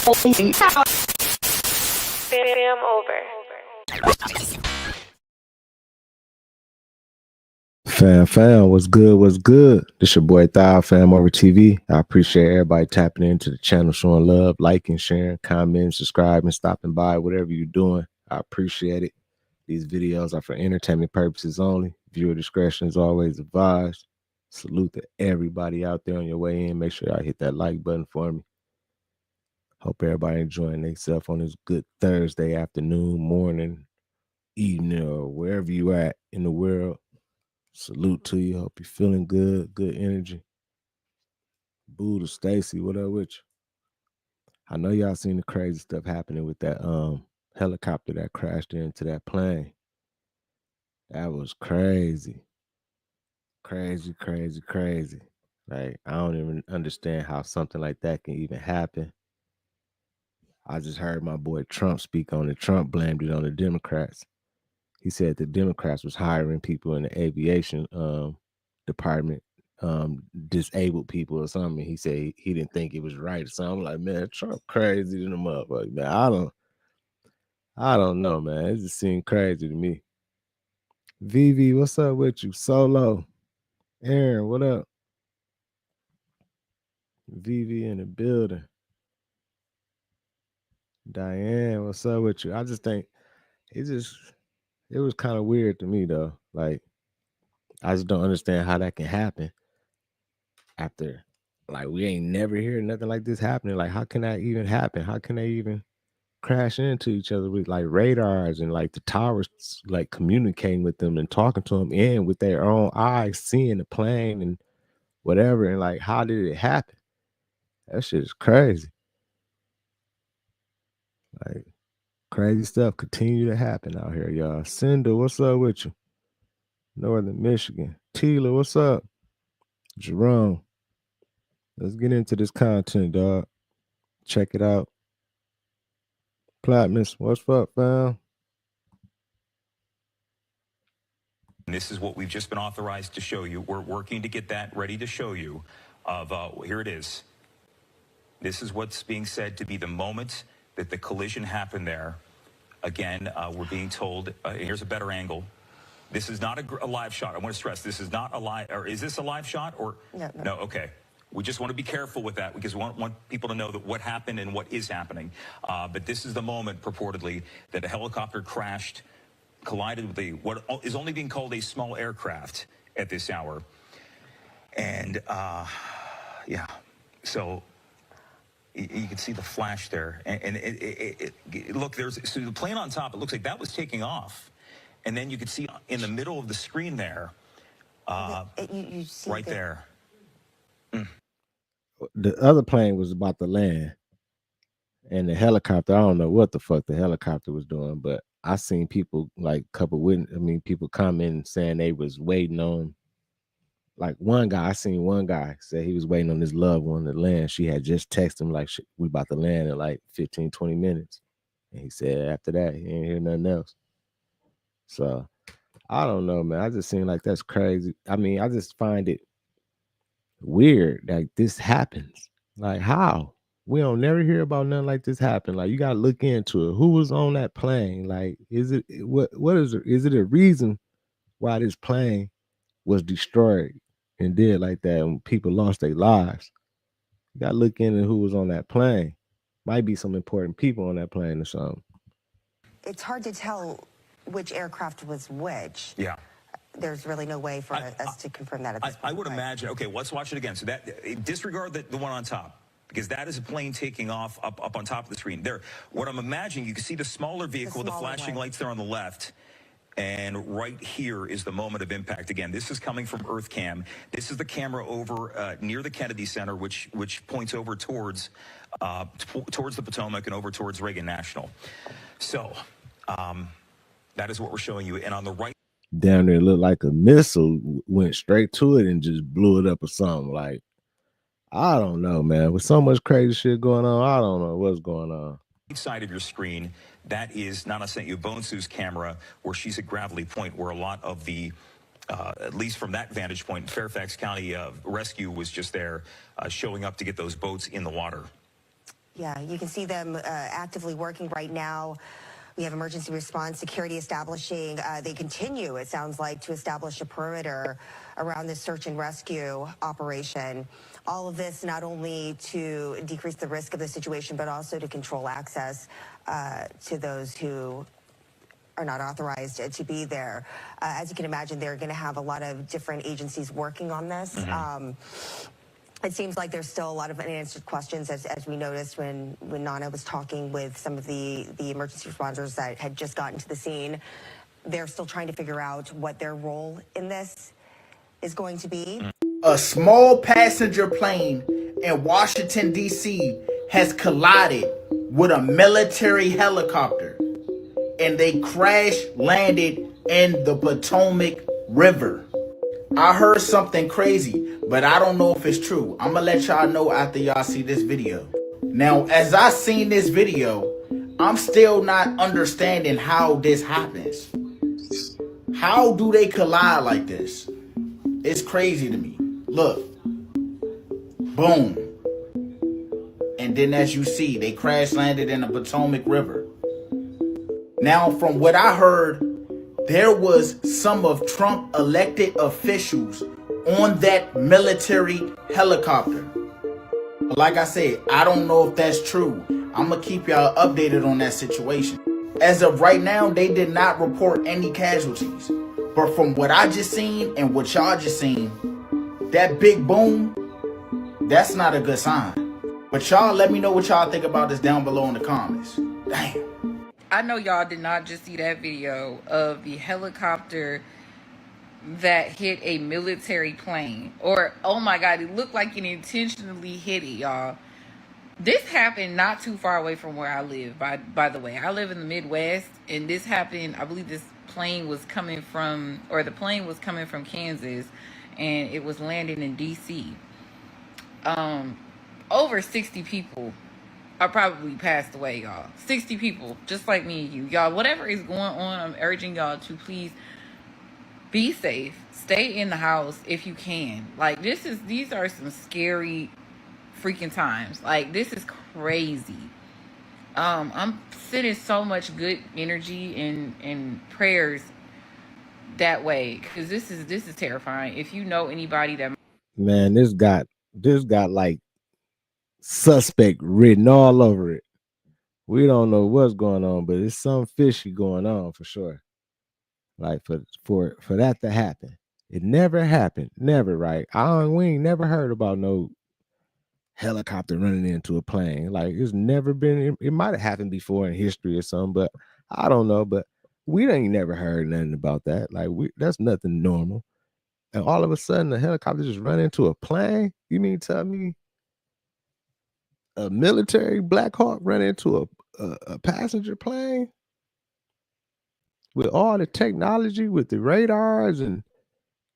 Fam over. Fam, what's good? What's good? This your boy Thou, FamOverTV. I appreciate everybody tapping into the channel, showing love, liking, sharing, commenting, subscribing, stopping by, whatever you're doing. I appreciate it. These videos are for entertainment purposes only. Viewer discretion is always advised. Salute to everybody out there on your way in. Make sure y'all hit that like button for me. Hope everybody enjoying themselves on this good Thursday afternoon, morning, evening, or wherever you at in the world. Salute to you. Hope you're feeling good, good energy. Boo to Stacy, what up with you? I know y'all seen the crazy stuff happening with that helicopter that crashed into that plane. That was crazy. Crazy. Like, I don't even understand how something like that can even happen. I just heard my boy Trump speak on it. Trump blamed it on the Democrats. He said the Democrats was hiring people in the aviation department, disabled people or something. He said he didn't think it was right. So I'm like, man, Trump crazy than a motherfucker. Man, I don't know, man. It just seemed crazy to me. Vivi, what's up with you? Solo. Aaron, what up? Vivi in the building. Diane, what's up with you? I just think it was kind of weird to me though. Like, I just don't understand how that can happen after, like, we ain't never hear nothing like this happening. Like, how can that even happen? How can they even crash into each other with like radars and like the towers, like communicating with them and talking to them, and with their own eyes seeing the plane and whatever? And like, how did it happen? That shit is crazy. Like, crazy stuff continue to happen out here, y'all. Cinda, what's up with you? Northern Michigan. Tila, what's up? Jerome, let's get into this content, dog. Check it out. Platinus, what's up, fam? This is what we've just been authorized to show you. We're working to get that ready to show you. Here it is. This is what's being said to be the moment that the collision happened there. Again, we're being told, here's a better angle. This is not a live shot. I want to stress, this is not a live, or is this a live shot? Or no, okay. We just want to be careful with that because we want people to know that what happened and what is happening. But this is the moment, purportedly, that a helicopter crashed, collided with what is only being called a small aircraft at this hour. And, yeah, so you can see the flash there. And look, so the plane on top, it looks like that was taking off. And then you could see in the middle of the screen there, you see right there. The other plane was about to land, and the helicopter, I don't know what the fuck the helicopter was doing, but I seen people, like, people commenting saying they was waiting on, like, I seen one guy say he was waiting on his loved one to land. She had just texted him like, we about to land in like 15, 20 minutes. And he said after that, he ain't hear nothing else. So I don't know, man. I just seem like that's crazy. I mean, I just find it weird like this happens. Like, how? We don't never hear about nothing like this happen. Like, you gotta look into it. Who was on that plane? Like, is it what is it? Is it a reason why this plane was destroyed and did like that and people lost their lives? You gotta look into who was on that plane. Might be some important people on that plane or something. It's hard to tell which aircraft was which. Yeah. There's really no way for us to confirm that at this point. I would imagine. Okay, let's watch it again. So that, disregard the one on top, because that is a plane taking off up on top of the screen. There, what I'm imagining, you can see the smaller vehicle, the flashing lights there on the left. And right here is the moment of impact. Again, this is coming from EarthCam. This is the camera over near the Kennedy Center, which points over towards the Potomac and over towards Reagan National. So that is what we're showing you. And on the right, down there, looked like a missile went straight to it and just blew it up or something. Like, I don't know, man. With so much crazy shit going on, I don't know what's going on. Side of your screen, that is Nana sent you Bonsu's camera, where she's at Gravelly Point, where a lot of the at least from that vantage point, Fairfax County rescue was just there showing up to get those boats in the water. Yeah, you can see them actively working right now. We have emergency response security establishing. They continue, it sounds like, to establish a perimeter around this search and rescue operation. All of this not only to decrease the risk of the situation, but also to control access to those who are not authorized to be there. As you can imagine, they're going to have a lot of different agencies working on this. It seems like there's still a lot of unanswered questions, as we noticed when Nana was talking with some of the emergency responders that had just gotten to the scene. They're still trying to figure out what their role in this is going to be. A small passenger plane in Washington, D.C. has collided with a military helicopter, and they crash landed in the Potomac River. I heard something crazy, but I don't know if it's true. I'm gonna let y'all know after y'all see this video. Now, as I seen this video, I'm still not understanding how this happens. How do they collide like this? It's crazy to me. Look. Boom. And then as you see, they crash landed in the Potomac River. Now, from what I heard, there was some of Trump elected officials on that military helicopter. Like I said, I don't know if that's true. I'm going to keep y'all updated on that situation. As of right now, they did not report any casualties. But from what I just seen and what y'all just seen, that big boom, that's not a good sign. But y'all let me know what y'all think about this down below in the comments. Damn. I know y'all did not just see that video of the helicopter that hit a military plane. Or, oh my God, it looked like it intentionally hit it, y'all. This happened not too far away from where I live, by the way. I live in the Midwest, and this happened, I believe this plane was coming from, or the plane was coming from Kansas, and it was landing in D.C. Over 60 people are probably passed away, y'all. 60 people, just like me and you. Y'all, whatever is going on, I'm urging y'all to please be safe. Stay in the house if you can. Like, these are some scary freaking times. Like, this is crazy. I'm sending so much good energy and prayers that way, because this is terrifying. If you know anybody that, Man, this got like suspect written all over it. We don't know what's going on, but it's some fishy going on for sure. Like for that to happen, it never happened, never, right? We ain't never heard about no helicopter running into a plane. Like, it's never been. It might have happened before in history or something, but I don't know. But we ain't never heard nothing about that. Like, that's nothing normal. And all of a sudden, the helicopter just run into a plane. You mean tell me a military Black Hawk run into a passenger plane with all the technology, with the radars and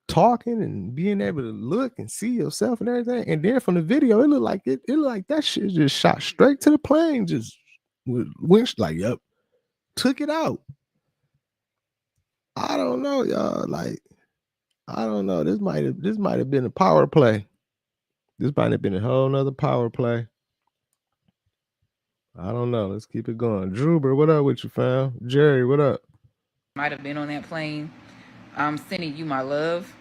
talking and being able to look and see yourself and everything? And then from the video, it looked like that shit just shot straight to the plane, just went like, yep, took it out. I don't know, y'all. Like, I don't know. This might have been a power play. This might have been a whole nother power play. I don't know. Let's keep it going. Druber, what up with you, fam? Jerry, what up? might have been on that plane, I'm sending you my love.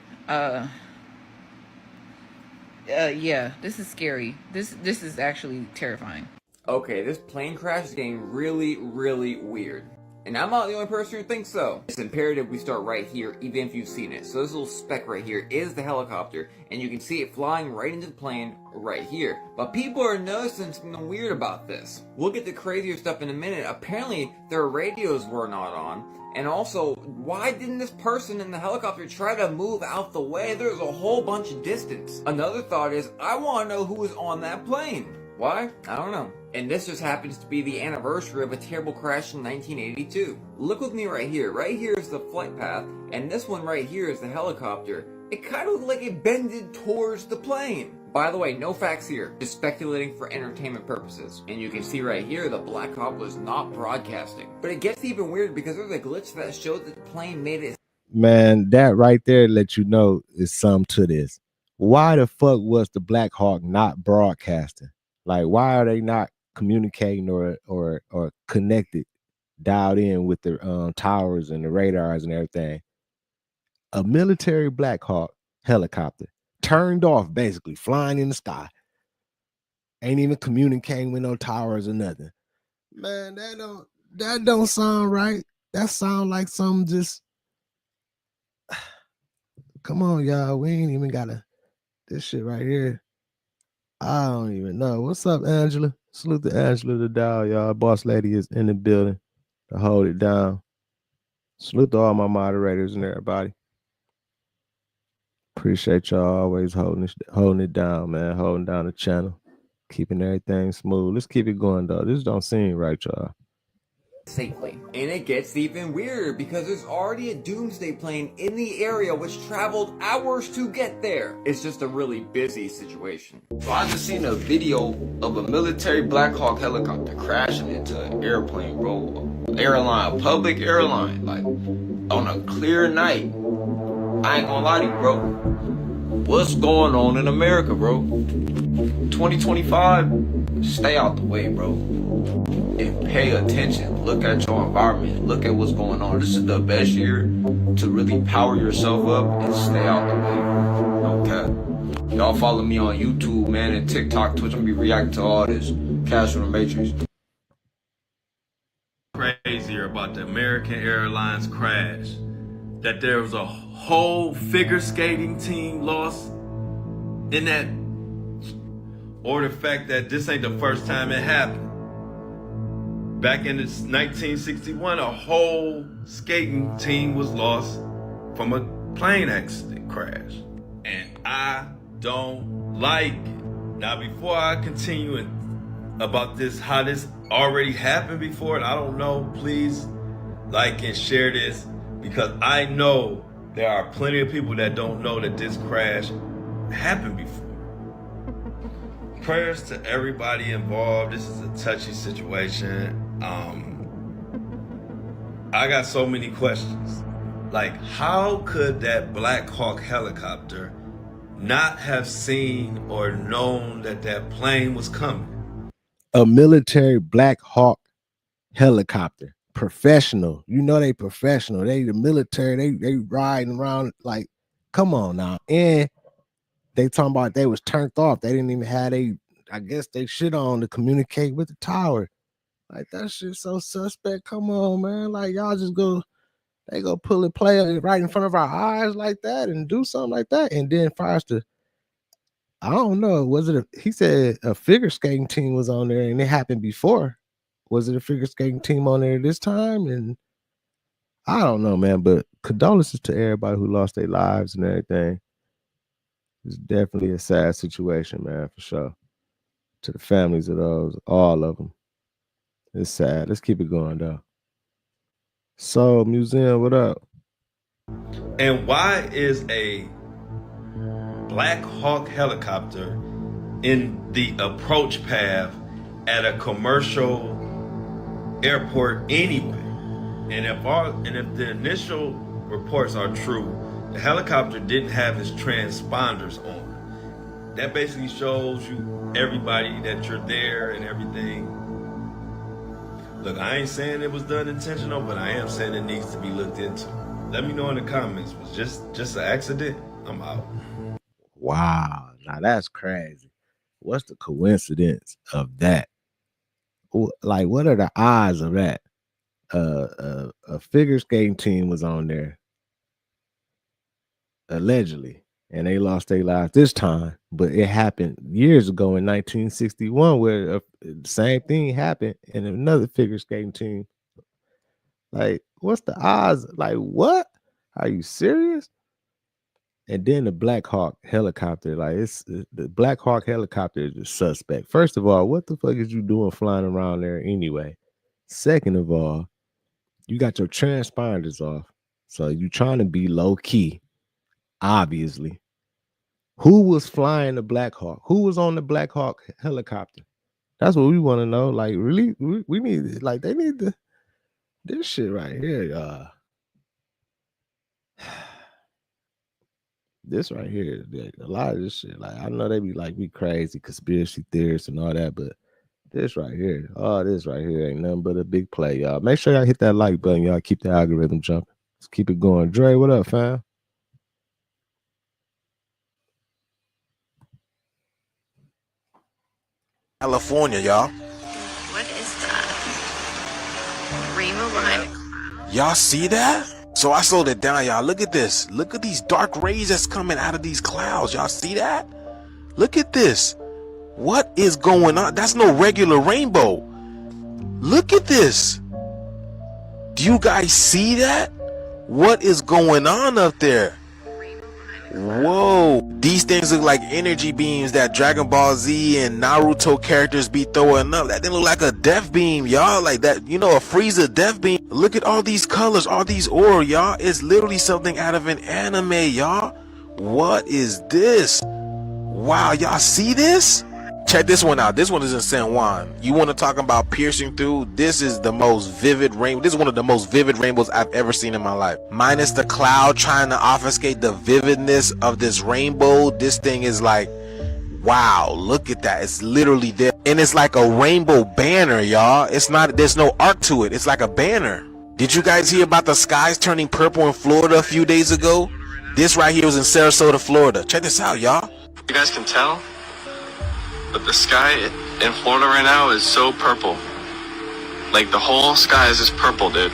Yeah, this is scary. This is actually terrifying. Okay, this plane crash is getting really, really weird. And I'm not the only person who thinks so. It's imperative we start right here, even if you've seen it. So this little speck right here is the helicopter, and you can see it flying right into the plane right here. But people are noticing something weird about this. We'll get to crazier stuff in a minute. Apparently, their radios were not on. And also, why didn't this person in the helicopter try to move out the way? There's a whole bunch of distance. Another thought is, I want to know who was on that plane. Why? I don't know. And this just happens to be the anniversary of a terrible crash in 1982. Look with me right here. Right here is the flight path, and this one right here is the helicopter. It kind of looked like it bended towards the plane. By the way, no facts here, just speculating for entertainment purposes. And you can see right here, the Black Hawk was not broadcasting. But it gets even weirder because there's a glitch that showed that the plane made it. Man, that right there lets you know is something to this. Why the fuck was the Black Hawk not broadcasting? Like, why are they not communicating or connected, dialed in with the towers and the radars and everything. A military Black Hawk helicopter turned off, basically flying in the sky. Ain't even communicating with no towers or nothing. Man, that don't sound right. That sound like some just come on, y'all. We ain't even gotta this shit right here. I don't even know. What's up, Angela? Salute to Angela the dial, y'all. Boss lady is in the building to hold it down. Salute to all my moderators and everybody. Appreciate y'all always holding it down, man. Holding down the channel, keeping everything smooth. Let's keep it going, though. This don't seem right, y'all. Safely. And it gets even weirder because there's already a Doomsday plane in the area which traveled hours to get there. It's just a really busy situation. So I just seen a video of a military Black Hawk helicopter crashing into an airplane, bro. Airline, public airline, like on a clear night. I ain't gonna lie to you, bro. What's going on in America, bro? 2025, stay out the way, bro. And pay attention. Look at your environment. Look at what's going on. This is the best year to really power yourself up and stay out the way. Okay. Y'all follow me on YouTube, man, and TikTok, Twitch. I'm gonna be reacting to all this. Cash from the Matrix. Crazier about the American Airlines crash. That there was a whole figure skating team lost in that, or the fact that this ain't the first time it happened. Back in 1961, a whole skating team was lost from a plane accident crash. And I don't like it. Now, before I continue about this, how this already happened before, and I don't know, please like and share this, because I know there are plenty of people that don't know that this crash happened before. Prayers to everybody involved. This is a touchy situation. I got so many questions. Like, how could that Black Hawk helicopter not have seen or known that that plane was coming? A military Black Hawk helicopter, professional. You know they professional. They the military. They riding around like, come on now. And they talking about they was turned off. They didn't even have I guess they shit on to communicate with the tower. Like, that shit so suspect. Come on, man. Like, y'all just they go pull and play right in front of our eyes like that and do something like that. And then fires I don't know. Was it he said a figure skating team was on there and it happened before. Was it a figure skating team on there this time? And I don't know, man. But condolences to everybody who lost their lives and everything. It's definitely a sad situation, man, for sure. To the families of those, all of them. It's sad. Let's keep it going, though. So, Museum, what up? And why is a Black Hawk helicopter in the approach path at a commercial airport anyway? And if the initial reports are true, the helicopter didn't have its transponders on. That basically shows you everybody that you're there and everything. Look, I ain't saying it was done intentional, but I am saying it needs to be looked into. Let me know in the comments. Was just an accident? I'm out. Wow, now that's crazy. What's the coincidence of that? Like, what are the odds of that? A figure skating team was on there, allegedly, and they lost their lives this time. But it happened years ago in 1961, where the same thing happened in another figure skating team. Like, what's the odds? Like, what? Are you serious? And then the Black Hawk helicopter, like, the Black Hawk helicopter is a suspect. First of all, what the fuck is you doing flying around there anyway? Second of all, you got your transponders off, so you trying to be low key, obviously. Who was flying the Black Hawk? Who was on the Black Hawk helicopter? That's what we want to know. Like, really, we need, like, they need this shit right here, y'all. This right here, a lot of this shit. Like, I know they be like, we crazy conspiracy theorists and all that, but This right here. Oh, this right here ain't nothing but a big play, y'all. Make sure y'all hit that like button, y'all. Keep the algorithm jumping. Let's keep it going. Dre, what up, fam? California, y'all. What is that? Rainbow behind. Y'all see that? So I slowed it down, y'all. Look at this. Look at these dark rays that's coming out of these clouds. Y'all see that? Look at this. What is going on? That's no regular rainbow. Look at this. Do you guys see that? What is going on up there? Whoa. These things look like energy beams that Dragon Ball Z and Naruto characters be throwing up. That didn't look like a death beam, y'all. Like that, you know, a Frieza death beam. Look at all these colors, all these aura, y'all. It's literally something out of an anime, y'all. What is this? Wow, y'all see this? Check this one out. This one is in San Juan. You want to talk about piercing through? This is the most vivid rainbow. This is one of the most vivid rainbows I've ever seen in my life. Minus the cloud trying to obfuscate the vividness of this rainbow. This thing is like, wow, look at that. It's literally there. And it's like a rainbow banner, y'all. It's not, there's no arc to it. It's like a banner. Did you guys hear about the skies turning purple in Florida a few days ago? This right here was in Sarasota, Florida. Check this out, y'all. You guys can tell, but the sky in Florida right now is so purple. Like the whole sky is just purple, dude.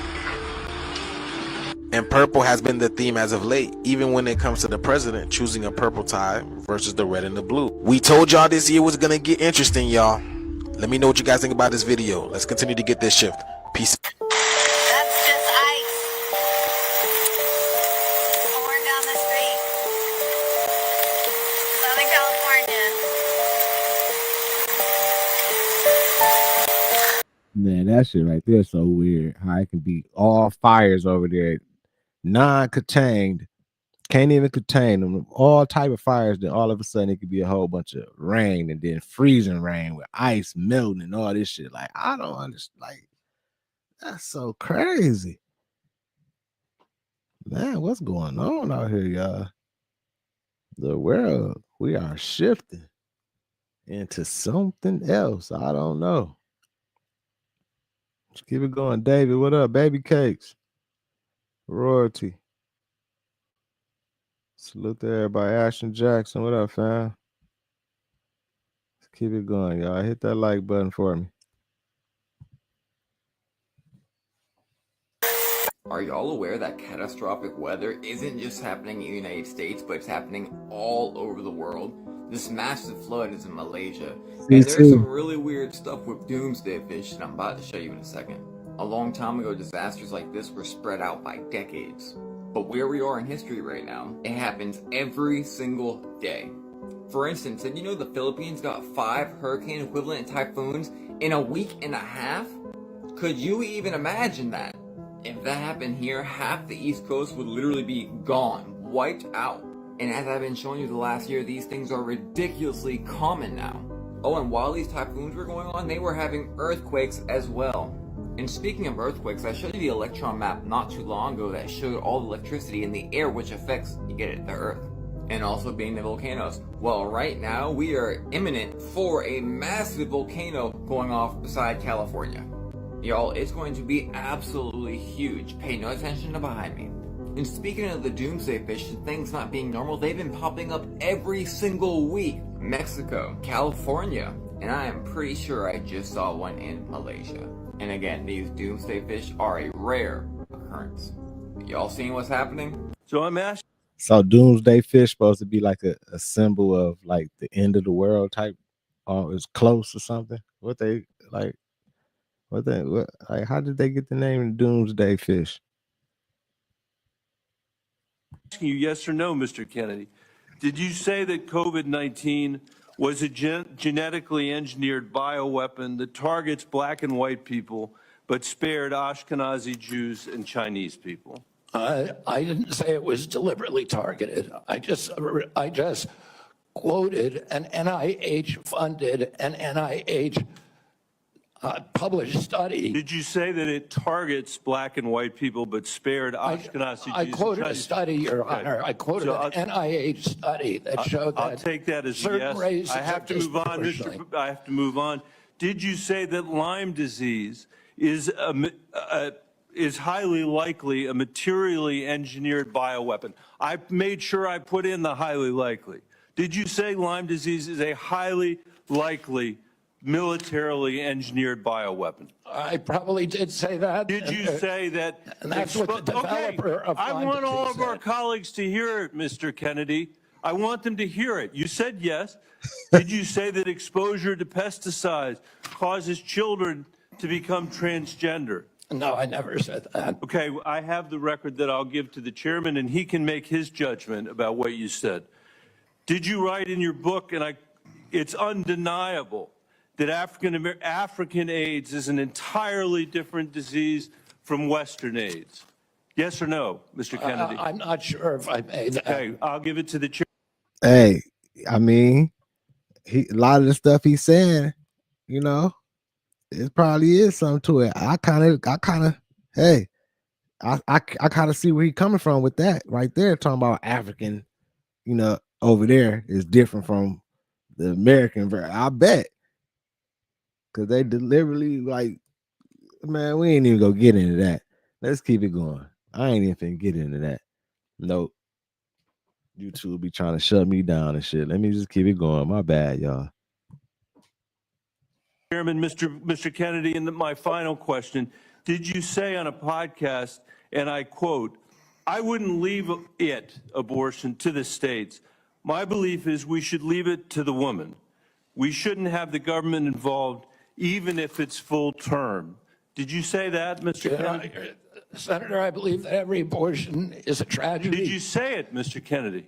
And purple has been the theme as of late, even when it comes to the president choosing a purple tie versus the red and the blue. We told y'all this year was gonna get interesting, y'all. Let me know what you guys think about this video. Let's continue to get this shift. Peace. That's just ice. Pouring down the street. Southern California. Man, that shit right there is so weird. How it can be all fires over there, non-contained, can't even contain them. All type of fires. Then all of a sudden it could be a whole bunch of rain, and then freezing rain with ice melting and all this shit. Like, I don't understand. Like, that's so crazy, man. What's going on out here, y'all? The world, we are shifting into something else. I don't know. Let's keep it going. David, what up? Baby Cakes. Royalty. Salute to everybody. Ashton Jackson, what up, fam? Let's keep it going, y'all. Hit that like button for me. Are y'all aware that catastrophic weather isn't just happening in the United States, but it's happening all over the world? This massive flood is in Malaysia, and there's some really weird stuff with doomsday fish that I'm about to show you in a second. A long time ago, disasters like this were spread out by decades. But where we are in history right now, it happens every single day. For instance, did you know the Philippines got 5 hurricane equivalent typhoons in a week and a half? Could you even imagine that? If that happened here, half the East Coast would literally be gone, wiped out. And as I've been showing you the last year, these things are ridiculously common now. Oh, and while these typhoons were going on, they were having earthquakes as well. And speaking of earthquakes, I showed you the electron map not too long ago that showed all the electricity in the air which affects, you get it, the Earth. And also being the volcanoes. Well, right now, we are imminent for a massive volcano going off beside California. Y'all, it's going to be absolutely huge. Pay no attention to behind me. And speaking of the doomsday fish and things not being normal, they've been popping up every single week. Mexico, California, and I am pretty sure I just saw one in Malaysia. And again, these doomsday fish are a rare occurrence. Y'all seeing what's happening? So I'm asking. So doomsday fish supposed to be like a symbol of like the end of the world type, or it's close or something. What they like? What like? How did they get the name doomsday fish? Asking you yes or no, Mr. Kennedy. Did you say that COVID-19 was a genetically engineered bioweapon that targets black and white people, but spared Ashkenazi Jews and Chinese people? I didn't say it was deliberately targeted. I just quoted an NIH-funded and NIH published study. Did you say that it targets black and white people but spared Ashkenazi Jews? I quoted a study, Your Honor. I quoted an NIH study that showed that. I'll take that as a certain yes. races I have to move on. I have to move on. Did you say that Lyme disease is highly likely a materially engineered bioweapon? I made sure I put in the highly likely. Did you say Lyme disease is a highly likely militarily engineered bioweapon? I probably did say that. Did you say that? And that's what the developer of I Lyme want all disease of our said. colleagues to hear it, Mr. Kennedy. I want them to hear it. You said yes. Did you say that exposure to pesticides causes children to become transgender? No, I never said that. Okay, I have the record that I'll give to the chairman, and he can make his judgment about what you said. Did you write in your book, and it's undeniable, that African AIDS is an entirely different disease from Western AIDS? Yes or no, Mr. Kennedy? I'm not sure if I made that. Okay, I'll give it to the chair. Hey, I mean, a lot of the stuff he's saying, you know, it probably is something to it. I kind of, hey, I kind of see where he's coming from with that right there. Talking about African, you know, over there is different from the American version. I bet, because they deliberately like, man, we ain't even gonna get into that. Let's keep it going. I ain't even finna get into that. Nope. YouTube be trying to shut me down and shit. Let me just keep it going. My bad, y'all. Chairman, Mr. Kennedy, and my final question, did you say on a podcast, and I quote, "I wouldn't leave abortion to the states. My belief is we should leave it to the woman. We shouldn't have the government involved, even if it's full term." Did you say that, Mr. Kennedy? Senator, I believe that every abortion is a tragedy. Did you say it, Mr. Kennedy?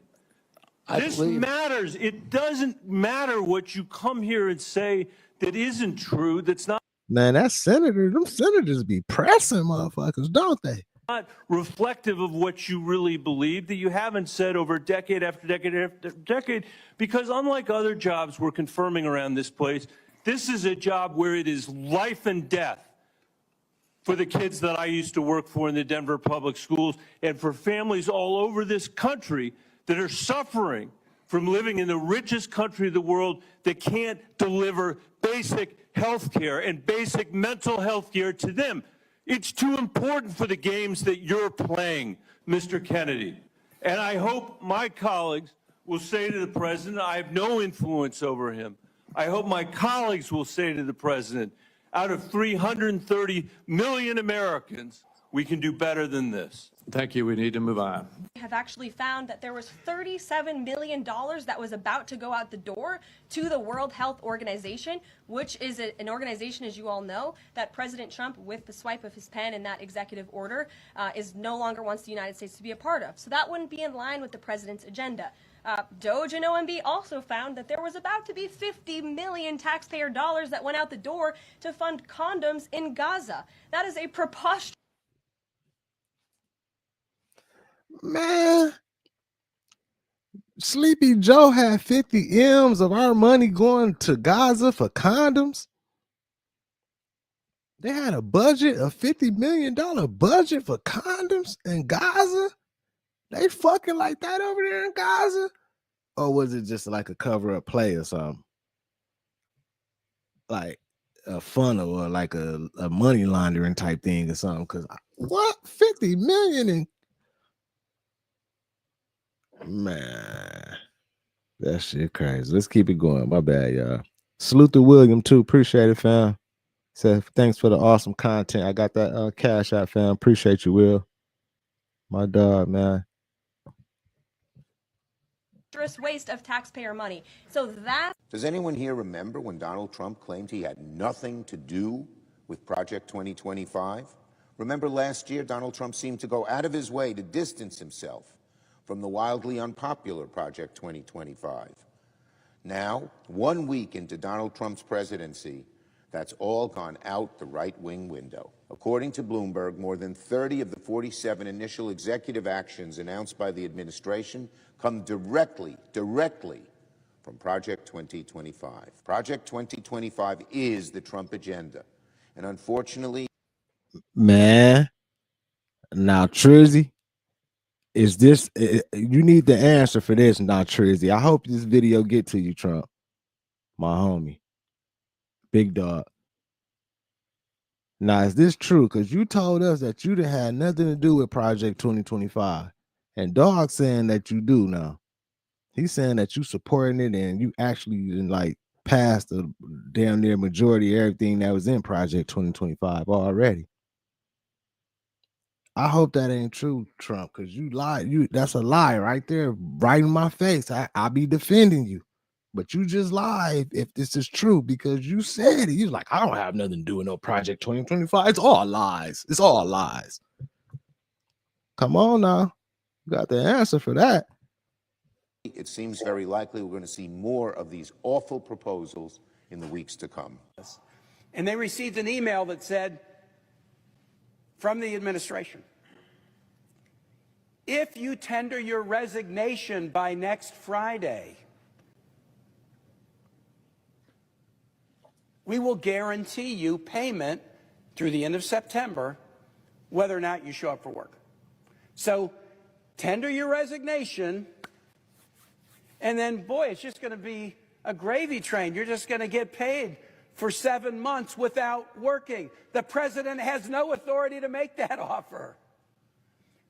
This believe matters. It doesn't matter what you come here and say that isn't true, that's not. Man, that senator, them senators be pressing motherfuckers, don't they? Not reflective of what you really believe, that you haven't said over decade after decade after decade, because unlike other jobs we're confirming around this place, this is a job where it is life and death for the kids that I used to work for in the Denver public schools, and for families all over this country that are suffering from living in the richest country of the world that can't deliver basic health care and basic mental health care to them. It's too important for the games that you're playing, Mr. Kennedy. And I hope my colleagues will say to the president, I have no influence over him. I hope my colleagues will say to the president, out of 330 million Americans, we can do better than this. Thank you. We need to move on. Have actually found that there was $37 million that was about to go out the door to the World Health Organization, which is an organization, as you all know, that President Trump, with the swipe of his pen in that executive order, is no longer wants the United States to be a part of. So that wouldn't be in line with the president's agenda. Doge and OMB also found that there was about to be 50 million taxpayer dollars that went out the door to fund condoms in Gaza. That is a preposterous. Man, Sleepy Joe had 50 M's of our money going to Gaza for condoms. They had a budget, a $50 million budget for condoms in Gaza. They fucking like that over there in Gaza? Or was it just like a cover-up play or something? Like a funnel or like a money laundering type thing or something? Because what? 50 million in... Man, that shit crazy. Let's keep it going. My bad, y'all. Salute to William, too. Appreciate it, fam. Said, thanks for the awesome content. I got that cash out, fam. Appreciate you, Will. My dog, man. Waste of taxpayer money. So that. Does anyone here remember when Donald Trump claimed he had nothing to do with Project 2025? Remember last year, Donald Trump seemed to go out of his way to distance himself from the wildly unpopular Project 2025. Now, 1 week into Donald Trump's presidency, that's all gone out the right-wing window. According to Bloomberg, more than 30 of the 47 initial executive actions announced by the administration come directly from Project 2025. Project 2025 is the Trump agenda. And unfortunately... Man, now, Trizzy, is this... you need the answer for this now, Trizzy. I hope this video get to you, Trump. My homie. Big dog. Now, is this true? Because you told us that you didn't have nothing to do with Project 2025. And Dog saying that you do now. He's saying that you supporting it and you actually like passed the damn near majority of everything that was in Project 2025 already. I hope that ain't true, Trump, because you lied. That's a lie right there, right in my face. I'll be defending you. But you just lied if this is true, because you said it. You was like, I don't have nothing to do with no Project 2025. It's all lies. It's all lies. Come on now. You got the answer for that. It seems very likely we're going to see more of these awful proposals in the weeks to come. And they received an email that said, from the administration, if you tender your resignation by next Friday, we will guarantee you payment through the end of September, whether or not you show up for work. So tender your resignation, and then, boy, it's just going to be a gravy train. You're just going to get paid for 7 months without working. The president has no authority to make that offer.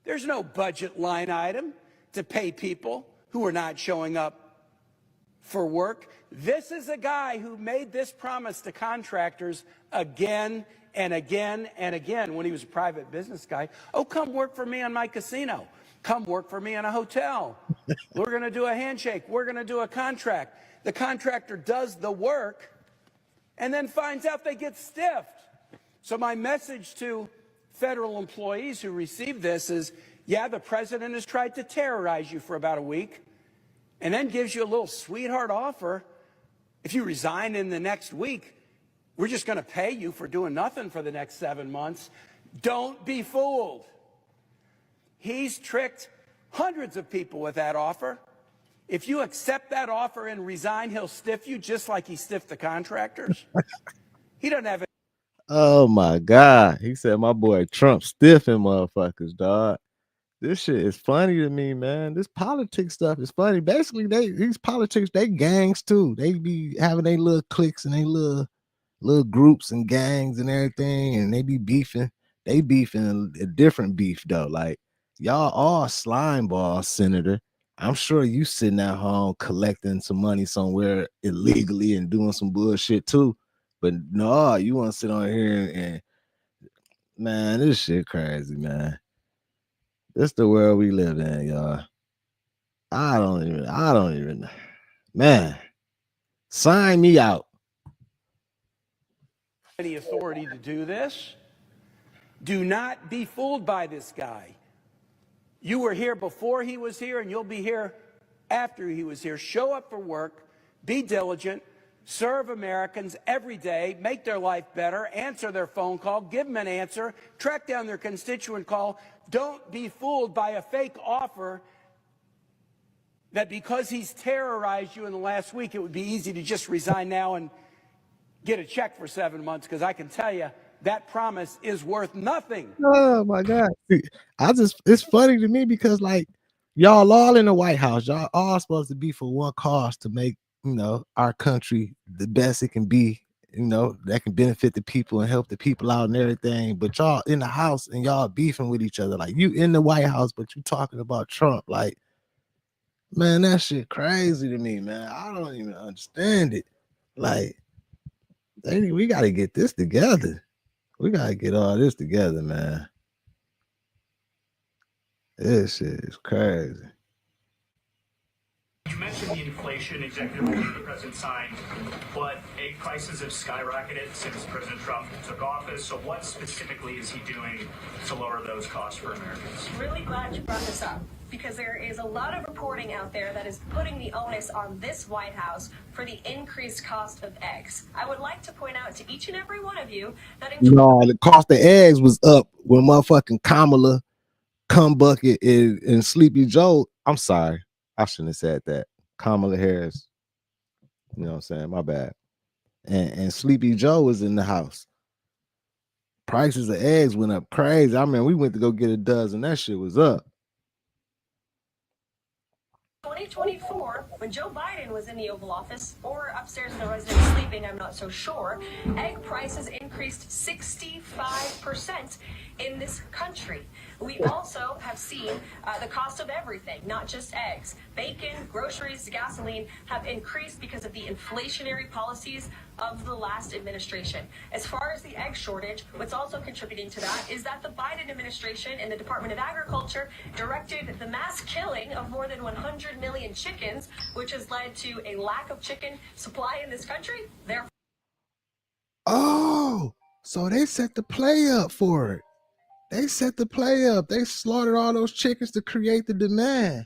There's no budget line item to pay people who are not showing up for work. This is a guy who made this promise to contractors again and again and again when he was a private business guy. Oh, come work for me on my casino. Come work for me in a hotel. We're going to do a handshake. We're going to do a contract. The contractor does the work and then finds out they get stiffed. So my message to federal employees who receive this is, yeah, the president has tried to terrorize you for about a week and then gives you a little sweetheart offer. If you resign in the next week, we're just going to pay you for doing nothing for the next 7 months. Don't be fooled. He's tricked hundreds of people with that offer. If you accept that offer and resign, he'll stiff you just like he stiffed the contractors. He doesn't have it. Oh my God. He said my boy Trump stiffing motherfuckers, dog. This shit is funny to me, man. This politics stuff is funny. Basically, these politics, they gangs too. They be having their little cliques and their little groups and gangs and everything, and they be beefing. They beefing a different beef though. Like, y'all all slime balls, Senator. I'm sure you sitting at home collecting some money somewhere illegally and doing some bullshit too. But no, you want to sit on here and man, this shit crazy, man. This the world we live in, y'all. I don't even, man. Sign me out. Any authority to do this. Do not be fooled by this guy. You were here before he was here, and you'll be here after he was here. Show up for work, be diligent, serve Americans every day, make their life better, answer their phone call, give them an answer, track down their constituent call. Don't be fooled by a fake offer that because he's terrorized you in the last week, it would be easy to just resign now and get a check for 7 months, because I can tell you that promise is worth nothing. Oh my God. It's funny to me because like y'all all in the White House, y'all all supposed to be for one cause to make, our country the best it can be, that can benefit the people and help the people out and everything. But y'all in the house and y'all beefing with each other. Like you in the White House, but you talking about Trump. Like, man, that shit crazy to me, man. I don't even understand it. Like, we got to get this together. We got to get all this together, man. This shit is crazy. You mentioned the inflation executive order the president signed, but egg prices have skyrocketed since President Trump took office. So what specifically is he doing to lower those costs for Americans? Really glad you brought this up, because there is a lot of reporting out there that is putting the onus on this White House for the increased cost of eggs. I would like to point out to each and every one of you that no, the cost of eggs was up when motherfucking Kamala, Cumbucket, and Sleepy Joe. I'm sorry, I shouldn't have said that. Kamala Harris. You know what I'm saying? My bad. And Sleepy Joe was in the house. Prices of eggs went up crazy. I mean, we went to go get a dozen. That shit was up. 2024, When Joe Biden was in the Oval Office, or upstairs in a residence sleeping, I'm not so sure, egg prices increased 65% in this country. We also have seen the cost of everything, not just eggs. Bacon, groceries, gasoline have increased because of the inflationary policies of the last administration. As far as the egg shortage, what's also contributing to that is that the Biden administration and the Department of Agriculture directed the mass killing of more than 100 million chickens, which has led to a lack of chicken supply in this country. Therefore, Oh, so they set the play up for it. They set the play up. They slaughtered all those chickens to create the demand.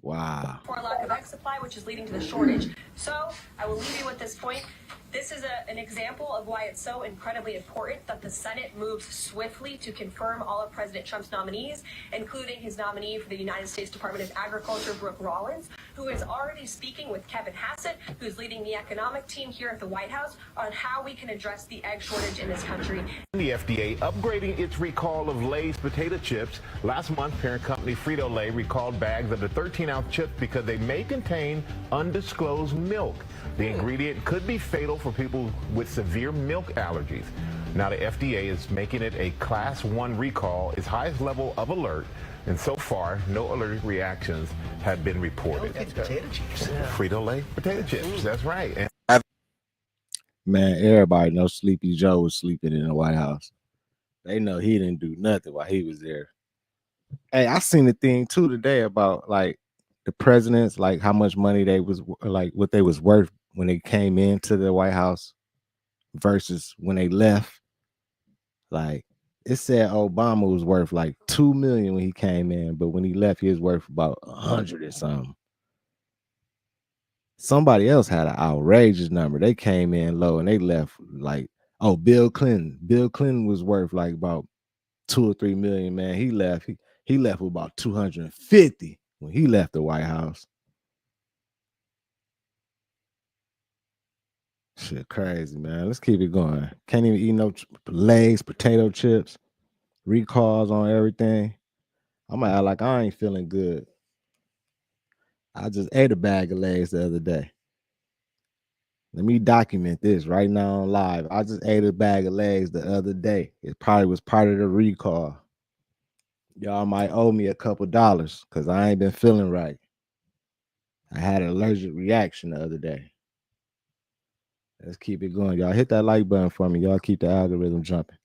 Wow. for a lack of egg supply, which is leading to the shortage. So I will leave you with this point. This is an example of why it's so incredibly important that the Senate moves swiftly to confirm all of President Trump's nominees, including his nominee for the United States Department of Agriculture, Brooke Rollins, who is already speaking with Kevin Hassett, who's leading the economic team here at the White House, on how we can address the egg shortage in this country. The FDA upgrading its recall of Lay's potato chips. Last month, parent company Frito-Lay recalled bags of the 13-ounce chips because they may contain undisclosed milk. The ingredient could be fatal for people with severe milk allergies. Now the FDA is making it a Class 1 recall, its highest level of alert, and so far, no allergic reactions have been reported. It's potato chips. Frito-Lay potato chips, that's right. And Man, everybody knows Sleepy Joe was sleeping in the White House. They know he didn't do nothing while he was there. Hey, I seen the thing too today about like the presidents, like how much money they was like what they was worth when they came into the White House versus when they left. Like it said Obama was worth like $2 million when he came in, but when he left, he was worth about 100 or something. Somebody else had an outrageous number. They came in low and they left like, oh, Bill Clinton. Bill Clinton was worth like about 2 or 3 million, man. He left. He left with about 250 when he left the White House. Shit, crazy, man. Let's keep it going. Can't even eat no Lay's, potato chips, recalls on everything. I'm gonna act like I ain't feeling good. I just ate a bag of Lay's the other day. Let me document this right now on live. I just ate a bag of Lay's the other day. It probably was part of the recall. Y'all might owe me a couple dollars because I ain't been feeling right. I had an allergic reaction the other day. Let's keep it going. Y'all hit that like button for me. Y'all keep the algorithm jumping.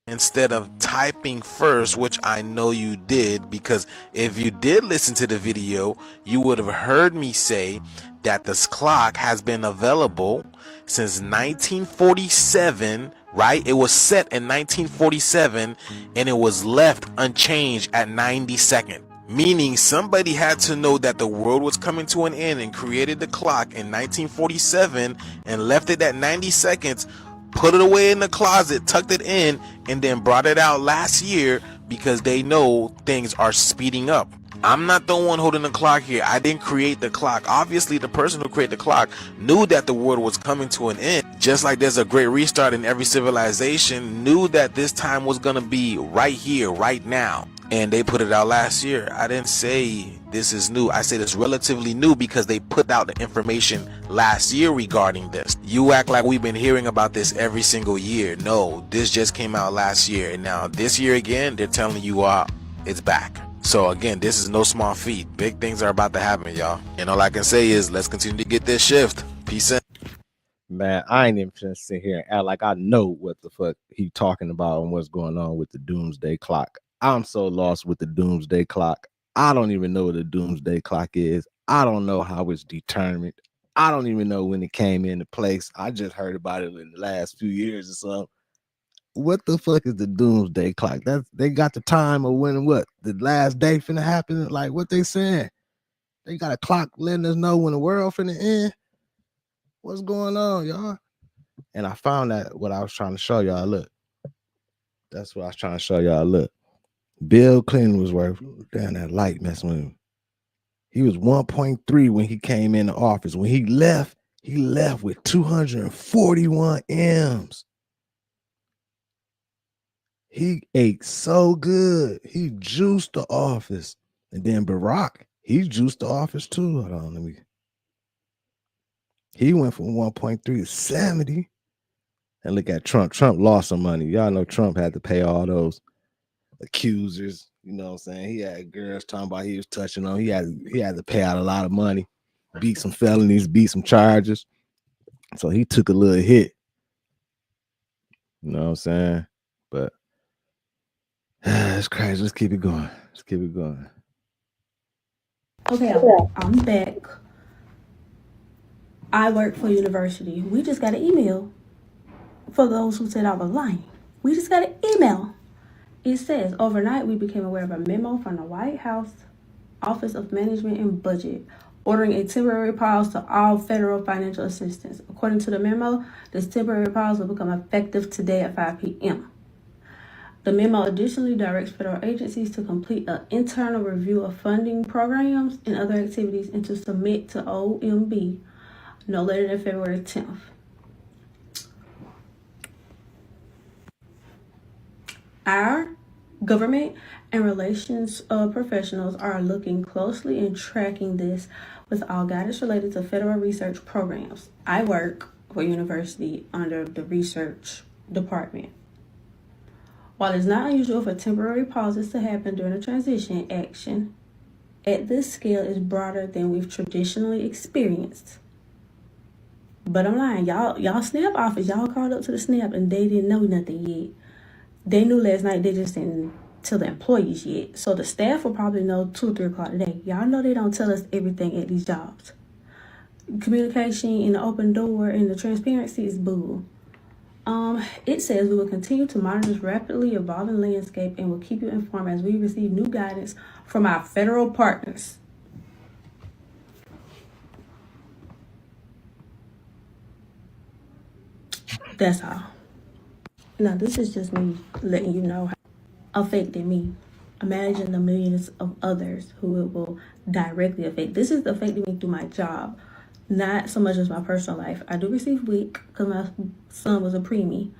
Instead of typing first, which I know you did, because if you did listen to the video, you would have heard me say that this clock has been available since 1947, right? It was set in 1947 and it was left unchanged at 90 seconds. Meaning somebody had to know that the world was coming to an end and created the clock in 1947 and left it at 90 seconds, put it away in the closet, tucked it in, and then brought it out last year because they know things are speeding up. I'm not the one holding the clock here. I didn't create the clock. Obviously, the person who created the clock knew that the world was coming to an end. Just like there's a great restart in every civilization, knew that this time was going to be right here, right now. And they put it out last year. I didn't say this is new. I said it's relatively new because they put out the information last year regarding this. You act like we've been hearing about this every single year. No, this just came out last year. And now this year again, they're telling you it's back. So again, this is no small feat. Big things are about to happen, y'all. And all I can say is let's continue to get this shift. Peace out. Man, I ain't even finna sit here and act like I know what the fuck he talking about and what's going on with the Doomsday Clock. I'm so lost with the Doomsday Clock. I don't even know what the Doomsday Clock is. I don't know how it's determined. I don't even know when it came into place. I just heard about it in the last few years or so. What the fuck is the Doomsday Clock? They got the time of when what the last day finna happen. Like what they saying? They got a clock letting us know when the world finna end. What's going on, y'all? And I found that what I was trying to show y'all. Look, that's what I was trying to show y'all. Look, Bill Clinton was worth damn that light messing with him. He was 1.3 when he came into office. When he left with 241 M's. He ate so good. He juiced the office. And then Barack, he juiced the office too. Hold on, he went from 1.3 to 70. And look at Trump. Trump lost some money. Y'all know Trump had to pay all those accusers. You know what I'm saying? He had girls talking about he was touching on. He had to pay out a lot of money, beat some felonies, beat some charges. So he took a little hit. You know what I'm saying? But it's crazy. Let's keep it going. Let's keep it going. Okay, I'm back. I work for university. We just got an email. For those who said I was lying, we just got an email. It says, overnight we became aware of a memo from the White House Office of Management and Budget ordering a temporary pause to all federal financial assistance. According to the memo, this temporary pause will become effective today at 5 p.m. The memo additionally directs federal agencies to complete an internal review of funding programs and other activities and to submit to OMB no later than February 10th. Our government and relations professionals are looking closely and tracking this with all guidance related to federal research programs. I work for university under the research department. While it's not unusual for temporary pauses to happen during a transition, action at this scale is broader than we've traditionally experienced. But I'm lying, y'all SNAP office, y'all called up to the SNAP and they didn't know nothing yet. They knew last night, they just didn't tell the employees yet. So the staff will probably know 2 or 3 o'clock today. Y'all know they don't tell us everything at these jobs. Communication and the open door and the transparency is bull. It says we will continue to monitor this rapidly evolving landscape and will keep you informed as we receive new guidance from our federal partners. That's all. Now, this is just me letting you know how it affected me. Imagine the millions of others who it will directly affect. This is affecting me through my job, not so much as my personal life. I do receive WIC because my son was a preemie.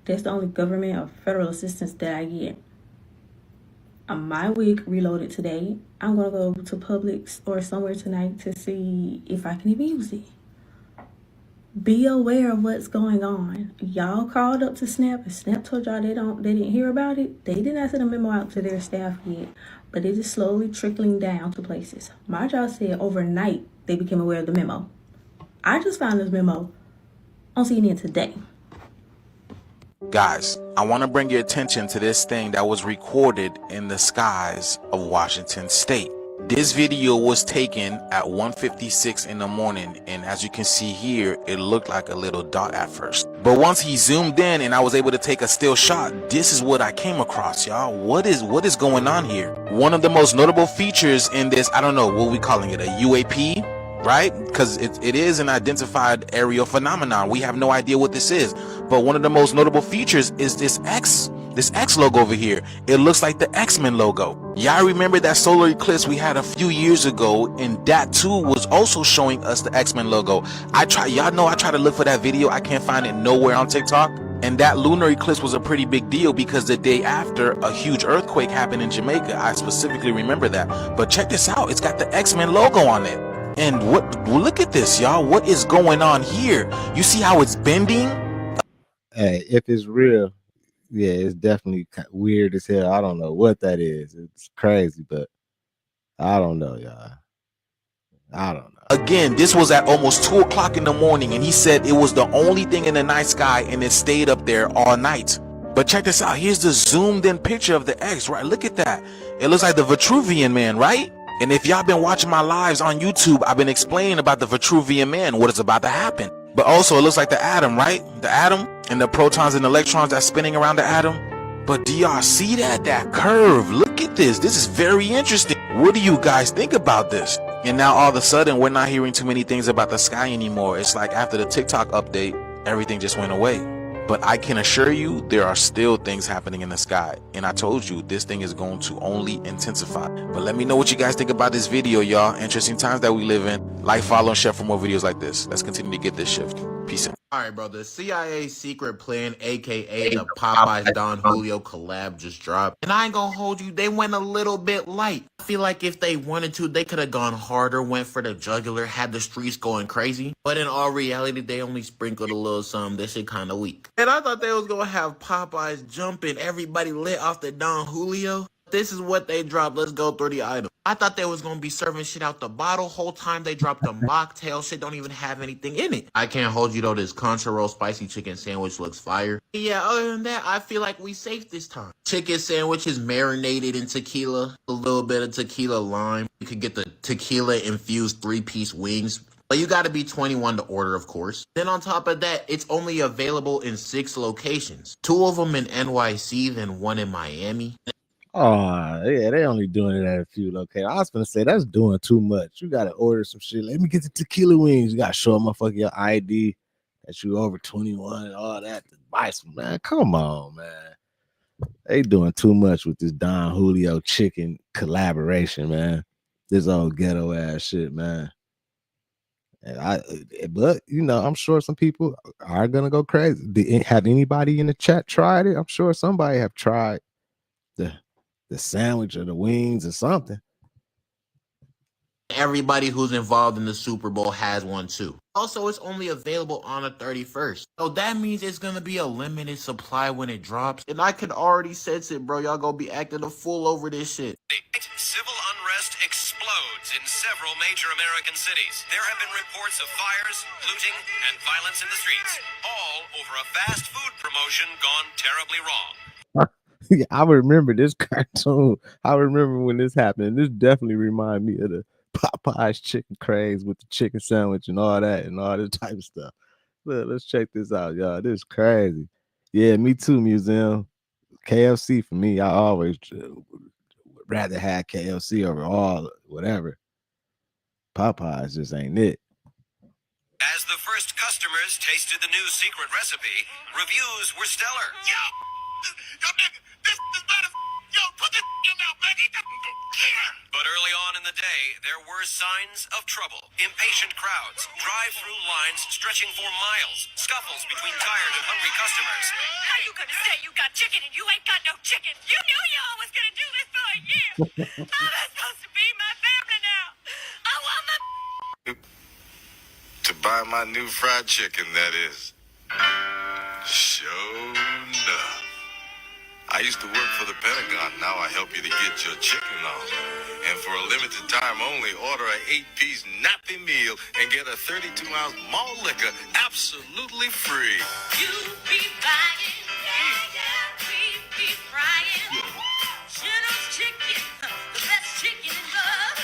That's the only government or federal assistance that I get. My WIC reloaded today. I'm going to go to Publix or somewhere tonight to see if I can even use it. Be aware of what's going on. Y'all called up to SNAP and SNAP told y'all they didn't hear about it. They did not send a memo out to their staff yet, but it is slowly trickling down to places. My job said overnight they became aware of the memo. I just found this memo on CNN today. Guys, I want to bring your attention to this thing that was recorded in the skies of Washington State. This video was taken at 1:56 in the morning, and as you can see here, it looked like a little dot at first. But once he zoomed in and I was able to take a still shot, this is what I came across, y'all. What is going on here? One of the most notable features in this, I don't know, what we calling it, a UAP? Right? Because it is an identified aerial phenomenon. We have no idea what this is. But one of the most notable features is this X logo over here. It looks like the X-Men logo. Y'all remember that solar eclipse we had a few years ago, and that too was also showing us the X-Men logo. Y'all know I try to look for that video. I can't find it nowhere on TikTok. And that lunar eclipse was a pretty big deal because the day after, a huge earthquake happened in Jamaica. I specifically remember that. But check this out. It's got the X-Men logo on it. And look at this, y'all. What is going on here? You see how it's bending? Hey, if it's real, yeah, it's definitely weird as hell. I don't know what that is. It's crazy, but I don't know, y'all. I don't know. Again, this was at almost 2 o'clock in the morning, and he said it was the only thing in the night sky, and it stayed up there all night. But check this out. Here's the zoomed in picture of the X, right? Look at that. It looks like the Vitruvian Man, right? And if y'all been watching my lives on YouTube, I've been explaining about the Vitruvian Man, what is about to happen. But also, it looks like the atom, right? The atom and the protons and electrons that's spinning around the atom. But do y'all see that? That curve. Look at this. This is very interesting. What do you guys think about this? And now all of a sudden, we're not hearing too many things about the sky anymore. It's like after the TikTok update, everything just went away. But I can assure you, there are still things happening in the sky. And I told you, this thing is going to only intensify. But let me know what you guys think about this video, y'all. Interesting times that we live in. Like, follow, and share for more videos like this. Let's continue to get this shift. Peace out. All right, bro. The CIA secret plan, aka the Popeyes Don Julio collab, just dropped. And I ain't gonna hold you, they went a little bit light. I feel like if they wanted to, they could have gone harder, went for the jugular, had the streets going crazy. But in all reality, they only sprinkled a little something. This shit kind of weak. And I thought they was gonna have Popeyes jumping, everybody lit off the Don Julio. This is what they dropped. Let's go through the item. I thought they was gonna be serving shit out the bottle. Whole time they dropped the mocktail shit. Don't even have anything in it. I can't hold you though. This contra roll spicy chicken sandwich looks fire. Yeah, other than that, I feel like we safe this time. Chicken sandwich is marinated in tequila. A little bit of tequila lime. You could get the tequila infused 3-piece wings. But you gotta be 21 to order, of course. Then on top of that, it's only available in 6 locations. 2 of them in NYC, then 1 in Miami. Oh, yeah, they only doing it at a few locations. I was gonna say that's doing too much. You gotta order some shit. Let me get the tequila wings. You gotta show a motherfucker your ID that you over 21 and all that to buy some. Man, come on, man. They doing too much with this Don Julio chicken collaboration, man. This old ghetto ass shit, man. And but you know, I'm sure some people are gonna go crazy. Have anybody in the chat tried it? I'm sure somebody have tried the sandwich or the wings or something. Everybody who's involved in the Super Bowl has one too. Also, it's only available on the 31st. So that means it's gonna be a limited supply when it drops. And I can already sense it, bro. Y'all gonna be acting a fool over this shit. Civil unrest explodes in several major American cities. There have been reports of fires, looting, and violence in the streets, all over a fast food promotion gone terribly wrong. I remember this cartoon. I remember when this happened. This definitely reminded me of the Popeyes chicken craze with the chicken sandwich and all that and all this type of stuff. Look, let's check this out, y'all. This is crazy. Yeah, me too, museum. KFC for me. I always would rather have KFC over all whatever. Popeyes just ain't it. As the first customers tasted the new secret recipe, reviews were stellar. But early on in the day, there were signs of trouble. Impatient crowds, drive-through lines stretching for miles, scuffles between tired and hungry customers. How you gonna say you got chicken and you ain't got no chicken? You knew y'all was gonna do this for a year. How am I supposed to feed my family now? I want my To buy my new fried chicken, that is. Sure enough. I used to work for the Pentagon. Now I help you to get your chicken on. And for a limited time only, order an 8-piece nappy meal and get a 32-ounce malt liquor absolutely free. You be buying, we be frying. Chino's chicken, the best chicken in love.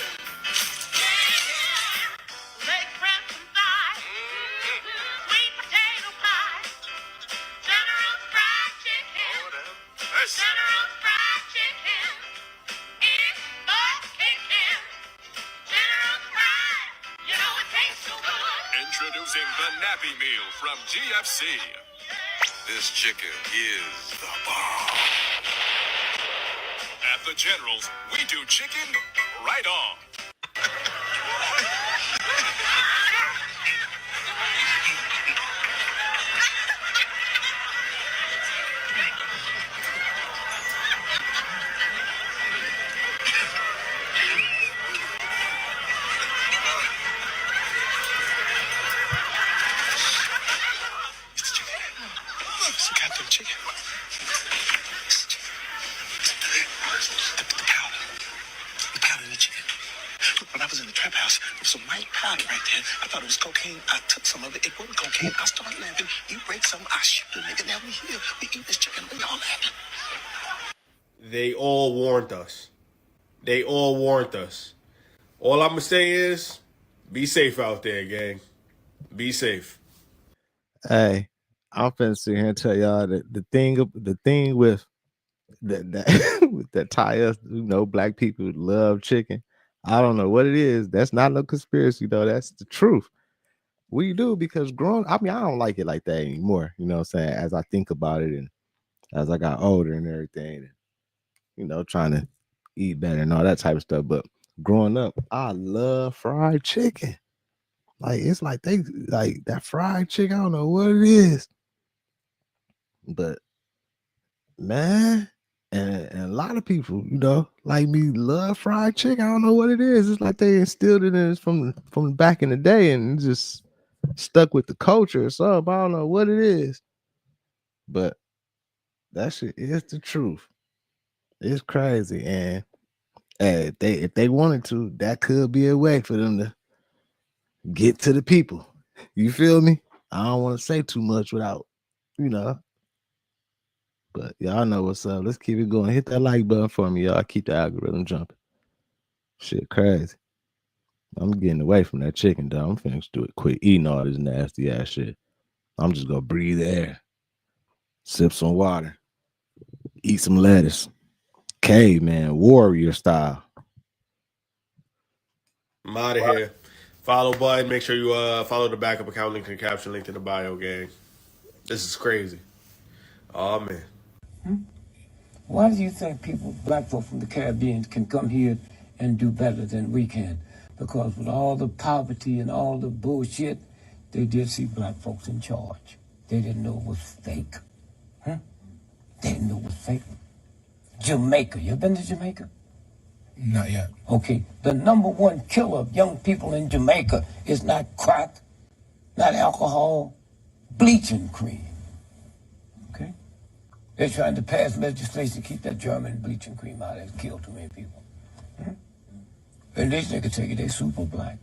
Leg wraps and thighs, sweet potato pie, General fried chicken, General fried chicken, it's the chicken, General fried, you know it tastes so good. Introducing the Nappy Meal from GFC. This chicken is the bomb. At the General's, we do chicken right on. Captain Chicken. The powder in the chicken. Look, when I was in the trap house, there was some white powder right there. I thought it was cocaine. I took some of it. It wasn't cocaine. I started laughing. You break some, I shoot the nigga. Now we here. We eat this chicken. We all laughing. They all warned us. They all warned us. All I'm going to say is, be safe out there, gang. Be safe. Hey, I'm finna sit here and tell y'all that the thing with that tie us, you know, black people love chicken. I don't know what it is. That's not no conspiracy though. That's the truth. We do because I don't like it like that anymore. You know what I'm saying? As I think about it and as I got older and everything, and, you know, trying to eat better and all that type of stuff. But growing up, I love fried chicken. Like it's like they like that fried chicken. I don't know what it is, but man, and a lot of people, you know, like me, love fried chicken. I don't know what it is. It's like they instilled it in us from back in the day, and it just stuck with the culture or something. I don't know what it is, but that shit is the truth. It's crazy, and if they wanted to, that could be a way for them to get to the people. You feel me? I don't want to say too much without, you know. But y'all know what's up. Let's keep it going. Hit that like button for me, y'all. Keep the algorithm jumping. Shit crazy. I'm getting away from that chicken, though. I'm finna do it quick. Eating all this nasty ass shit. I'm just gonna breathe air, sip some water, eat some lettuce. Caveman, warrior style. I'm out of here. Follow button. Make sure you follow the backup account link and caption link in the bio, gang. This is crazy. Oh man. Why do you think people, black folk from the Caribbean, can come here and do better than we can? Because with all the poverty and all the bullshit, they did see black folks in charge. They didn't know it was fake. Huh? They didn't know it was fake. Jamaica. You been to Jamaica? Not yet. Okay. The number one killer of young people in Jamaica is not crack, not alcohol, bleaching cream. Okay? They're trying to pass legislation to keep that German bleaching cream out. It's killed too many people. And these niggas tell you they super black.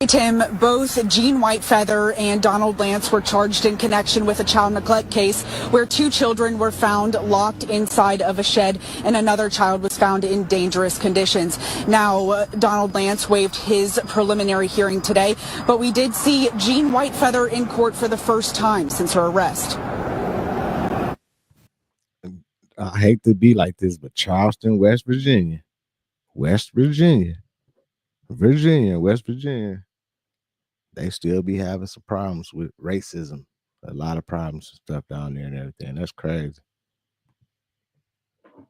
Tim, both Gene Whitefeather and Donald Lance were charged in connection with a child neglect case where 2 children were found locked inside of a shed and another child was found in dangerous conditions. Now, Donald Lance waived his preliminary hearing today, but we did see Gene Whitefeather in court for the first time since her arrest. I hate to be like this, but Charleston, West Virginia, West Virginia, they still be having some problems with racism. A lot of problems and stuff down there and everything. That's crazy.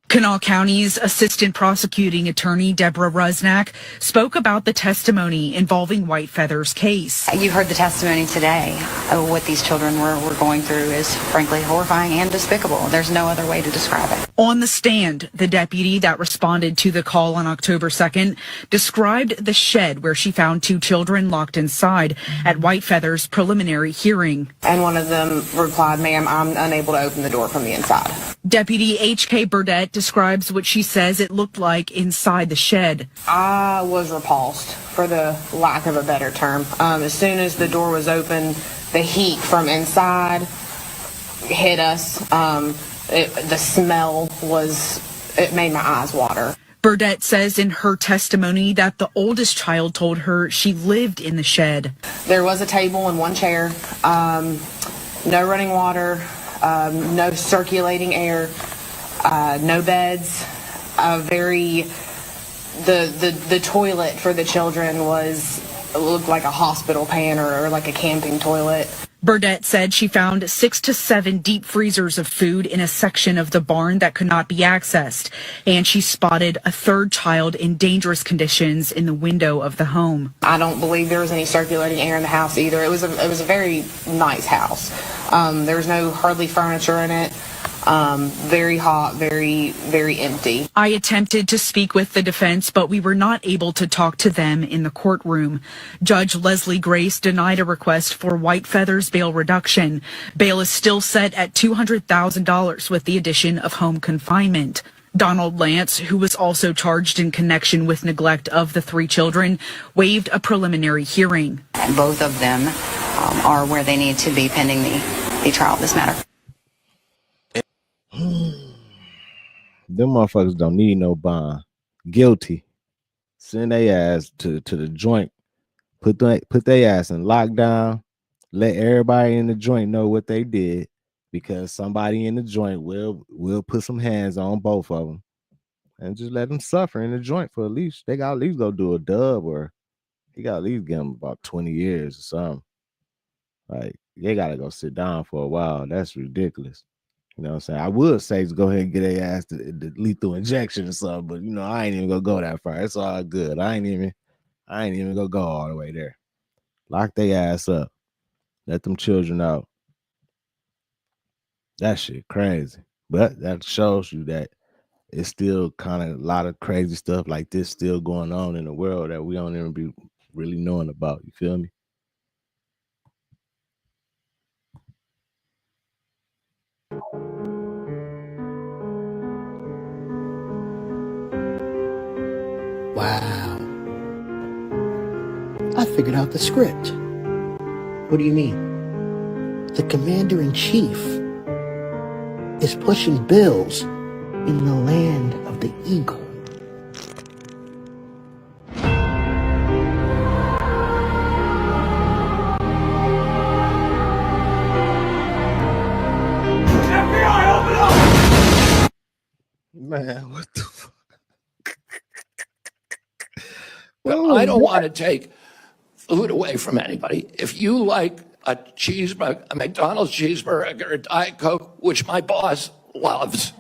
Kanawha County's assistant prosecuting attorney, Deborah Rusnak, spoke about the testimony involving Whitefeather's case. You heard the testimony today. What these children were going through is frankly horrifying and despicable. There's no other way to describe it. On the stand, the deputy that responded to the call on October 2nd described the shed where she found 2 children locked inside at Whitefeather's preliminary hearing. And one of them replied, "Ma'am, I'm unable to open the door from the inside." Deputy H.K. Burdett describes what she says it looked like inside the shed. I was repulsed, for the lack of a better term. As soon as the door was open, the heat from inside hit us. The smell it made my eyes water. Burdett says in her testimony that the oldest child told her she lived in the shed. There was a table and 1 chair, no running water, no circulating air, no beds. The toilet for the children looked like a hospital pan or like a camping toilet. Burdett said she found 6 to 7 deep freezers of food in a section of the barn that could not be accessed, and she spotted a 3rd child in dangerous conditions in the window of the home. I don't believe there was any circulating air in the house either. It was a very nice house. There was hardly furniture in it. Very hot, very, very empty. I attempted to speak with the defense, but we were not able to talk to them in the courtroom. Judge Leslie Grace denied a request for Whitefeather's bail reduction. Bail is still set at $200,000 with the addition of home confinement. Donald Lance, who was also charged in connection with neglect of the 3 children, waived a preliminary hearing. Both of them are where they need to be pending the trial of this matter. Them motherfuckers don't need no bond. Guilty. Send their ass to the joint. Put their ass in lockdown. Let everybody in the joint know what they did, because somebody in the joint will put some hands on both of them, and just let them suffer in the joint for at least. They got at least go do a dub, or he got at least give them about 20 years or something. Like, they gotta go sit down for a while. That's ridiculous. You know what I'm saying? I would say go ahead and get their ass the lethal injection or something, but I ain't even gonna go that far. It's all good. I ain't even gonna go all the way there. Lock their ass up. Let them children out. That shit crazy. But that shows you that it's still kind of a lot of crazy stuff like this still going on in the world that we don't even be really knowing about. You feel me? Wow. I figured out the script. What do you mean? The commander-in-chief is pushing bills in the land of the eagle. FBI, open up! Man, what the fuck? I don't want to take food away from anybody. If you like a cheeseburger, a McDonald's cheeseburger, a Diet Coke, which my boss loves,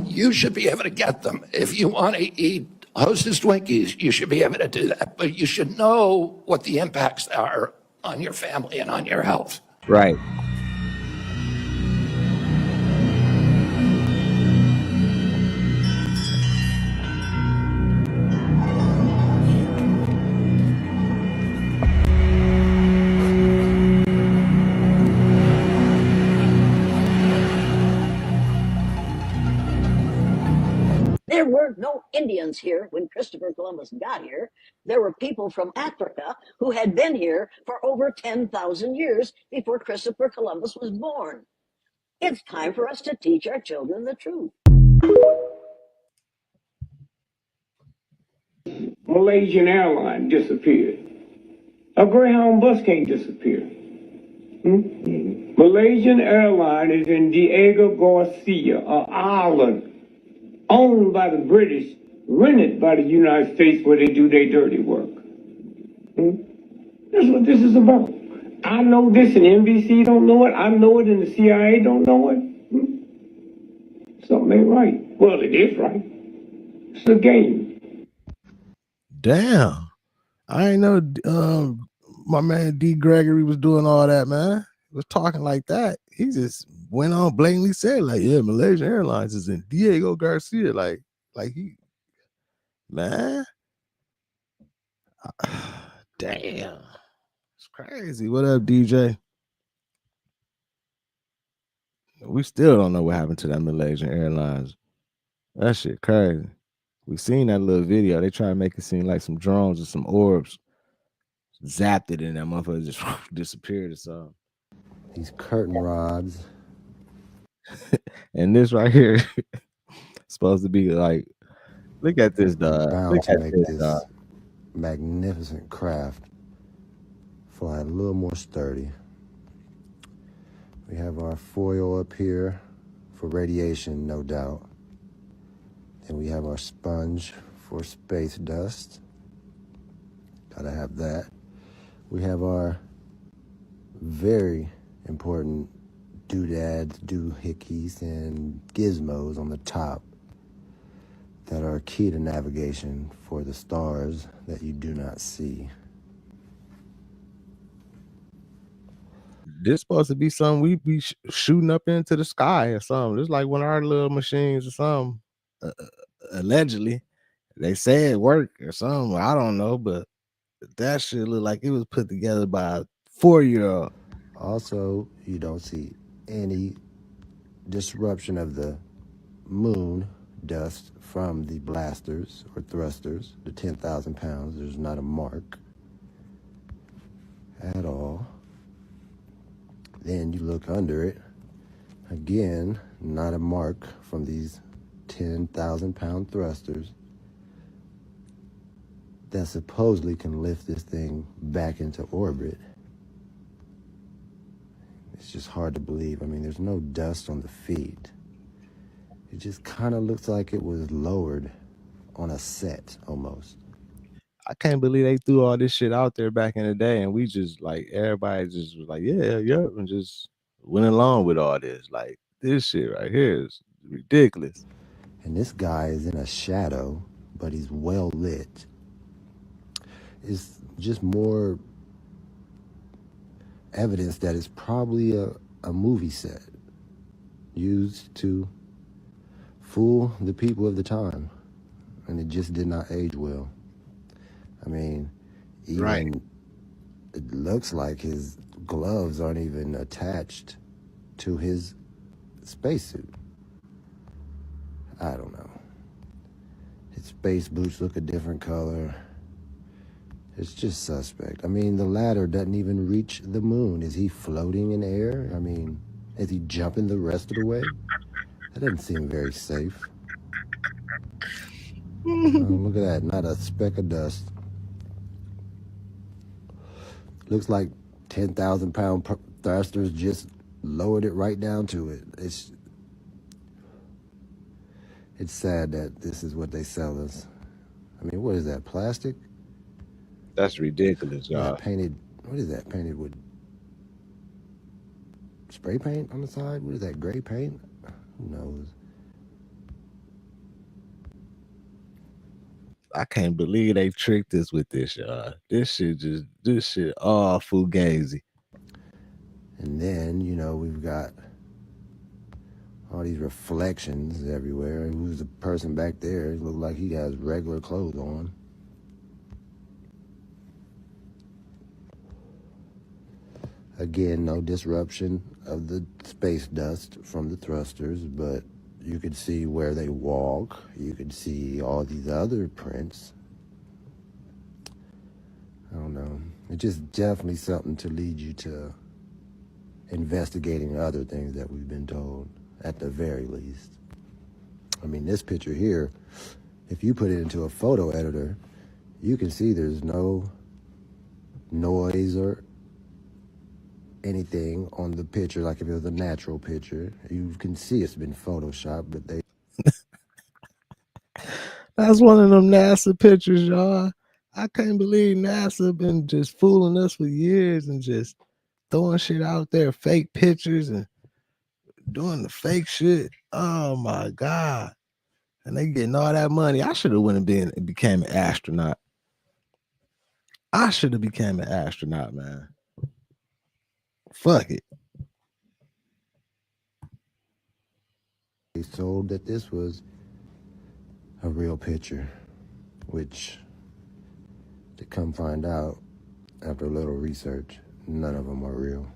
you should be able to get them. If you want to eat Hostess Twinkies, you should be able to do that. But you should know what the impacts are on your family and on your health. Right. There were no Indians here when Christopher Columbus got here. There were people from Africa who had been here for over 10,000 years before Christopher Columbus was born. It's time for us to teach our children the truth. Malaysian airline disappeared. A Greyhound bus can't disappear. Malaysian airline is in Diego Garcia, an island owned by the British, rented by the United States where they do their dirty work. That's what this is about. I know this and NBC don't know it. I know it and the CIA don't know it. Something ain't right. Well, it is right. It's a game. Damn. I ain't know my man D. Gregory was doing all that, man. He was talking like that. He just went on blatantly said, like, yeah, Malaysian Airlines is in Diego Garcia. Like he, man. Damn. It's crazy. What up, DJ? We still don't know what happened to that Malaysian Airlines. That shit crazy. We seen that little video. They try to make it seem like some drones or some orbs zapped it and that motherfucker just disappeared or something. These curtain rods. And this right here supposed to be like, look at this dog. Bound Look to at make this this dog. magnificent craft fly a little more sturdy. We have our foil up here for radiation, no doubt. Then we have our sponge for space dust. Gotta have that. We have our very important doodads, doohickeys, and gizmos on the top that are key to navigation for the stars that you do not see. This supposed to be something we be shooting up into the sky or something. Just like one of our little machines or something. Allegedly, they say it worked or something. I don't know, but that shit look like it was put together by a 4-year-old. Also, you don't see any disruption of the moon dust from the blasters or thrusters, the 10,000 pounds. There's not a mark at all. Then you look under it. Again, not a mark from these 10,000 pound thrusters that supposedly can lift this thing back into orbit. It's just hard to believe. I mean, there's no dust on the feet. It just kind of looks like it was lowered on a set almost. I can't believe they threw all this shit out there back in the day, and we just like everybody just was like, yeah, and just went along with all this. Like this shit right here is ridiculous. And this guy is in a shadow, but he's well lit. is just more evidence that it's probably a movie set used to fool the people of the time, and it just did not age well. I mean, even Right. it looks like his gloves aren't even attached to his spacesuit. I don't know. His space boots look a different color. It's just suspect. I mean, the ladder doesn't even reach the moon. Is he floating in air? I mean, is he jumping the rest of the way? That doesn't seem very safe. Look at that, not a speck of dust. Looks like 10,000 pound thrusters just lowered it right down to it. It's sad that this is what they sell us. I mean, what is that, plastic? That's ridiculous, y'all. Painted, what is that, painted with spray paint on the side? What is that, gray paint? Who knows? I can't believe they tricked us with this, y'all. This shit all fugazi. And then, you know, we've got all these reflections everywhere. Who's the person back there? It looks like he has regular clothes on. Again, no disruption of the space dust from the thrusters, but you could see where they walk. You could see all these other prints. I don't know. It's just definitely something to lead you to investigating other things that we've been told, at the very least. I mean, this picture here, if you put it into a photo editor, you can see there's no noise or anything on the picture, like if it was a natural picture. You can see it's been photoshopped, but they... That's one of them NASA pictures, y'all. I can't believe NASA been just fooling us for years and just throwing shit out there, fake pictures and doing the fake shit. Oh my God. And they getting all that money. I should have went and became an astronaut. I should have became an astronaut, man. Fuck it. They told that this was a real picture, which, to come find out after a little research, none of them are real.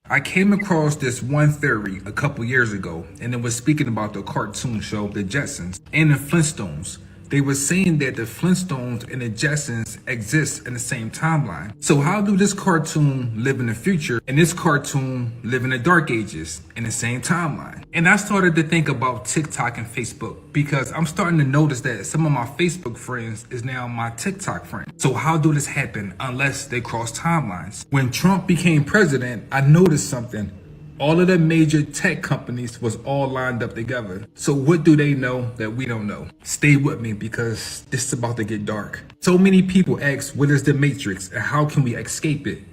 I came across this one theory a couple years ago, and it was speaking about the cartoon show The Jetsons and the Flintstones. They were saying that the Flintstones and the Jetsons exist in the same timeline. So how do this cartoon live in the future and this cartoon live in the dark ages in the same timeline? And I started to think about TikTok and Facebook, because I'm starting to notice that some of my Facebook friends is now my TikTok friends. So how do this happen unless they cross timelines? When Trump became president, I noticed something. All of the major tech companies was all lined up together. So what do they know that we don't know? Stay with me, because this is about to get dark. So many people ask, what is the Matrix and how can we escape it?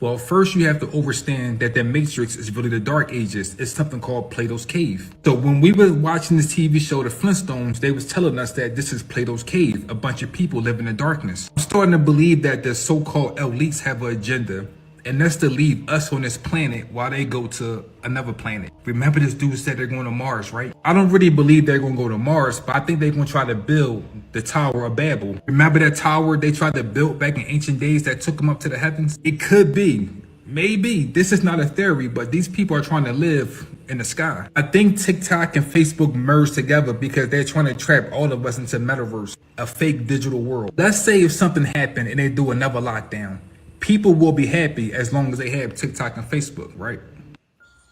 Well, first you have to understand that the Matrix is really the dark ages. It's something called Plato's Cave. So when we were watching this TV show, The Flintstones, they was telling us that this is Plato's Cave. A bunch of people live in the darkness. I'm starting to believe that the so-called elites have an agenda, and that's to leave us on this planet while they go to another planet. Remember this dude said they're going to Mars, right? I don't really believe they're going to go to Mars, but I think they're going to try to build the Tower of Babel. Remember that tower they tried to build back in ancient days that took them up to the heavens? It could be. Maybe. This is not a theory, but these people are trying to live in the sky. I think TikTok and Facebook merged together because they're trying to trap all of us into metaverse, a fake digital world. Let's say if something happened and they do another lockdown. People will be happy as long as they have TikTok and Facebook, right?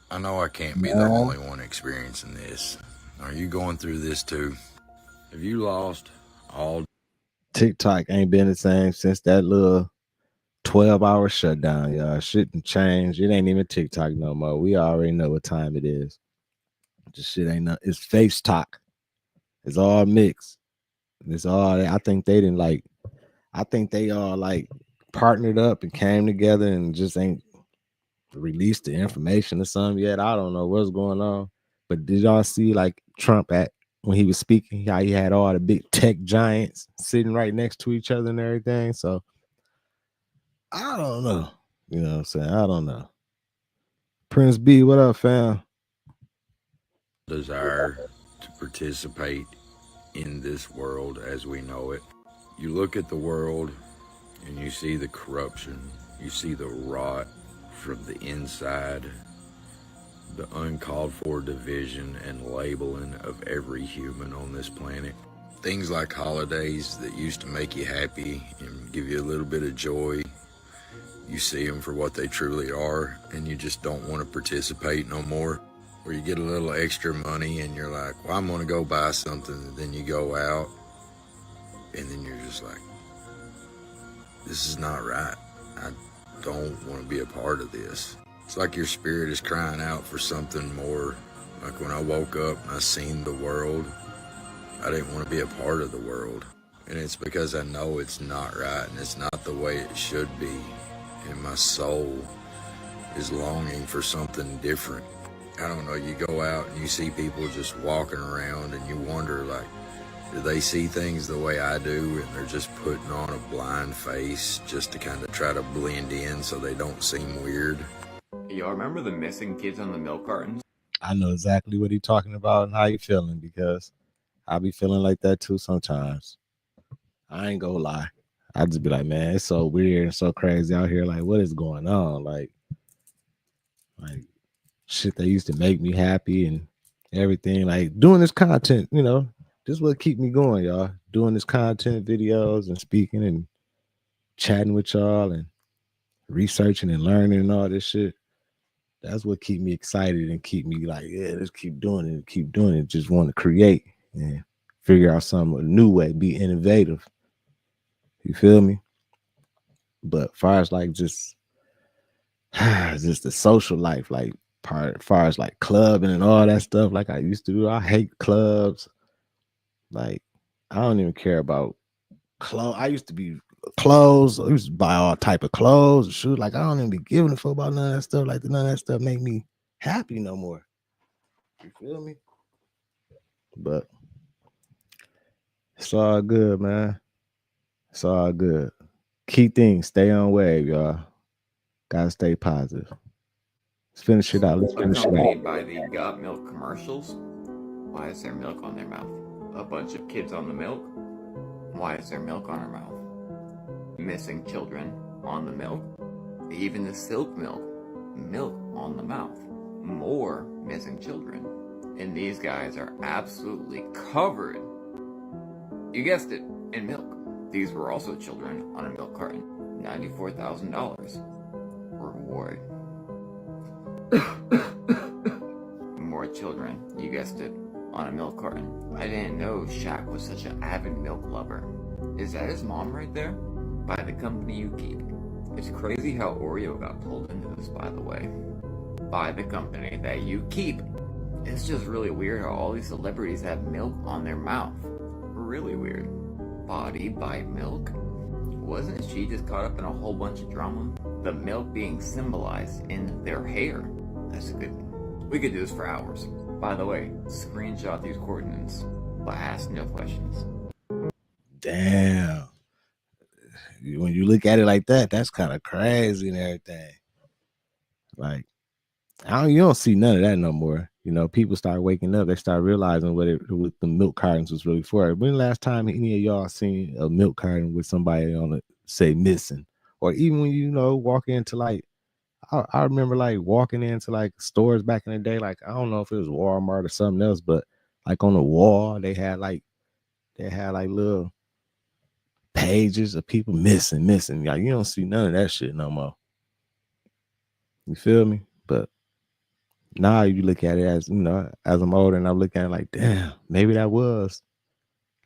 I know I can't be the only one experiencing this. Are you going through this too? Have you lost all... TikTok ain't been the same since that little 12-hour shutdown, y'all. Shit done changed. It ain't even TikTok no more. We already know what time it is. This shit ain't nothing. It's face talk. It's all mixed. It's all, I think they didn't like, I think they all like partnered up and came together and just ain't released the information or something yet. I don't know what's going on. But did y'all see like Trump when he was speaking, how he had all the big tech giants sitting right next to each other and everything. So I don't know. You know what I'm saying? I don't know. Prince B, what up, fam? Desire to participate in this world as we know it. You look at the world and you see the corruption, you see the rot from the inside, the uncalled for division and labeling of every human on this planet. Things like holidays that used to make you happy and give you a little bit of joy, you see them for what they truly are, and you just don't want to participate no more. Or you get a little extra money and you're like, well, I'm going to go buy something, and then you go out and then you're just like, this is not right. I don't want to be a part of this. It's like your spirit is crying out for something more. Like when I woke up and I seen the world, I didn't want to be a part of the world. And it's because I know it's not right and it's not the way it should be. And my soul is longing for something different. I don't know, you go out and you see people just walking around and you wonder, like, do they see things the way I do, and they're just putting on a blind face just to kind of try to blend in so they don't seem weird? Y'all remember the missing kids on the milk cartons? I know exactly what he's talking about and how you feeling, because I be feeling like that too sometimes. I ain't gonna lie. I just be like, man, it's so weird and so crazy out here. Like, what is going on? Like shit that used to make me happy and everything. Like doing this content, you know, this is what keep me going, y'all. Doing this content, videos and speaking and chatting with y'all and researching and learning and all this shit. That's what keep me excited and keep me like, yeah, let's keep doing it, keep doing it. Just want to create and figure out some new way, be innovative. You feel me? But far as like just the social life, like far as like clubbing and all that stuff, like I used to do, I hate clubs. Like I don't even care about clothes. I used to be clothes. I used to buy all type of clothes and shoes. Like I don't even be giving a fuck about none of that stuff. Like none of that stuff make me happy no more. You feel me? But it's all good, man. It's all good. Key things, stay on wave, y'all. Gotta stay positive. Let's finish it out. Let's finish it Accompanied out. by the got milk commercials. Why is there milk on their mouth? A bunch of kids on the milk. Why is there milk on her mouth? Missing children on the milk. Even the silk milk. Milk on the mouth. More missing children. And these guys are absolutely covered. You guessed it, in milk. These were also children on a milk carton. $94,000. Reward. More children, you guessed it, on a milk carton. I didn't know Shaq was such an avid milk lover. Is that his mom right there? By the company you keep. It's crazy how Oreo got pulled into this, by the way. By the company that you keep. It's just really weird how all these celebrities have milk on their mouth. Really weird. Body by milk? Wasn't she just caught up in a whole bunch of drama? The milk being symbolized in their hair. That's a good one. We could do this for hours. By the way, screenshot these coordinates, but ask no questions. Damn. When you look at it like that, that's kind of crazy and everything. Like, you don't see none of that no more. You know, people start waking up. They start realizing what the milk cartons was really for. When the last time any of y'all seen a milk carton with somebody on it, say missing? Or even when you know walk into like, I remember like walking into like stores back in the day. Like I don't know if it was Walmart or something else, but like on the wall they had like little pages of people missing. Like you don't see none of that shit no more. You feel me? But now you look at it as, you know, as I'm older and I'm looking at it like, damn, maybe that was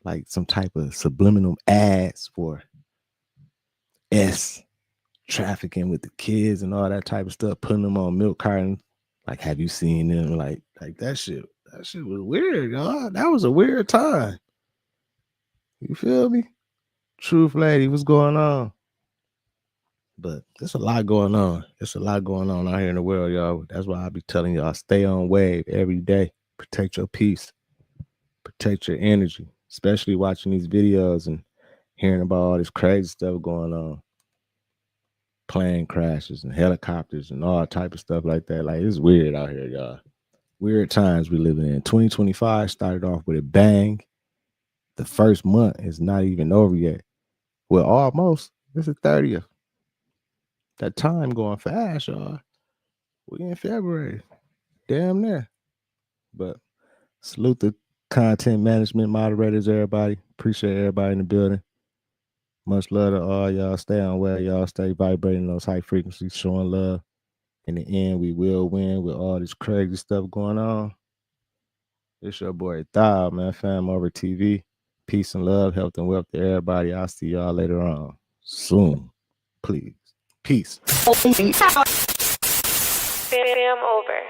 like some type of subliminal ads for trafficking with the kids and all that type of stuff, putting them on milk cartons. Like, have you seen them? Like that shit was weird, y'all. That was a weird time. You feel me? Truth lady, what's going on? But there's a lot going on. There's a lot going on out here in the world, y'all. That's why I be telling y'all, stay on wave every day. Protect your peace. protect your energy, especially watching these videos and hearing about all this crazy stuff going on. Plane crashes and helicopters and all type of stuff like that. Like, it's weird out here, y'all. Weird times we living in. 2025 started off with a bang. The first month is not even over yet. Well, almost. This is 30th. That time going fast, y'all. We in February. Damn near. But salute the content management moderators, everybody. Appreciate everybody in the building. Much love to all y'all. Stay on well, y'all. Stay vibrating those high frequencies, showing love. In the end, we will win with all this crazy stuff going on. It's your boy Thou, man. FamOverTV. Peace and love, health and wealth to everybody. I'll see y'all later on. Soon. Please. Peace. Fam over.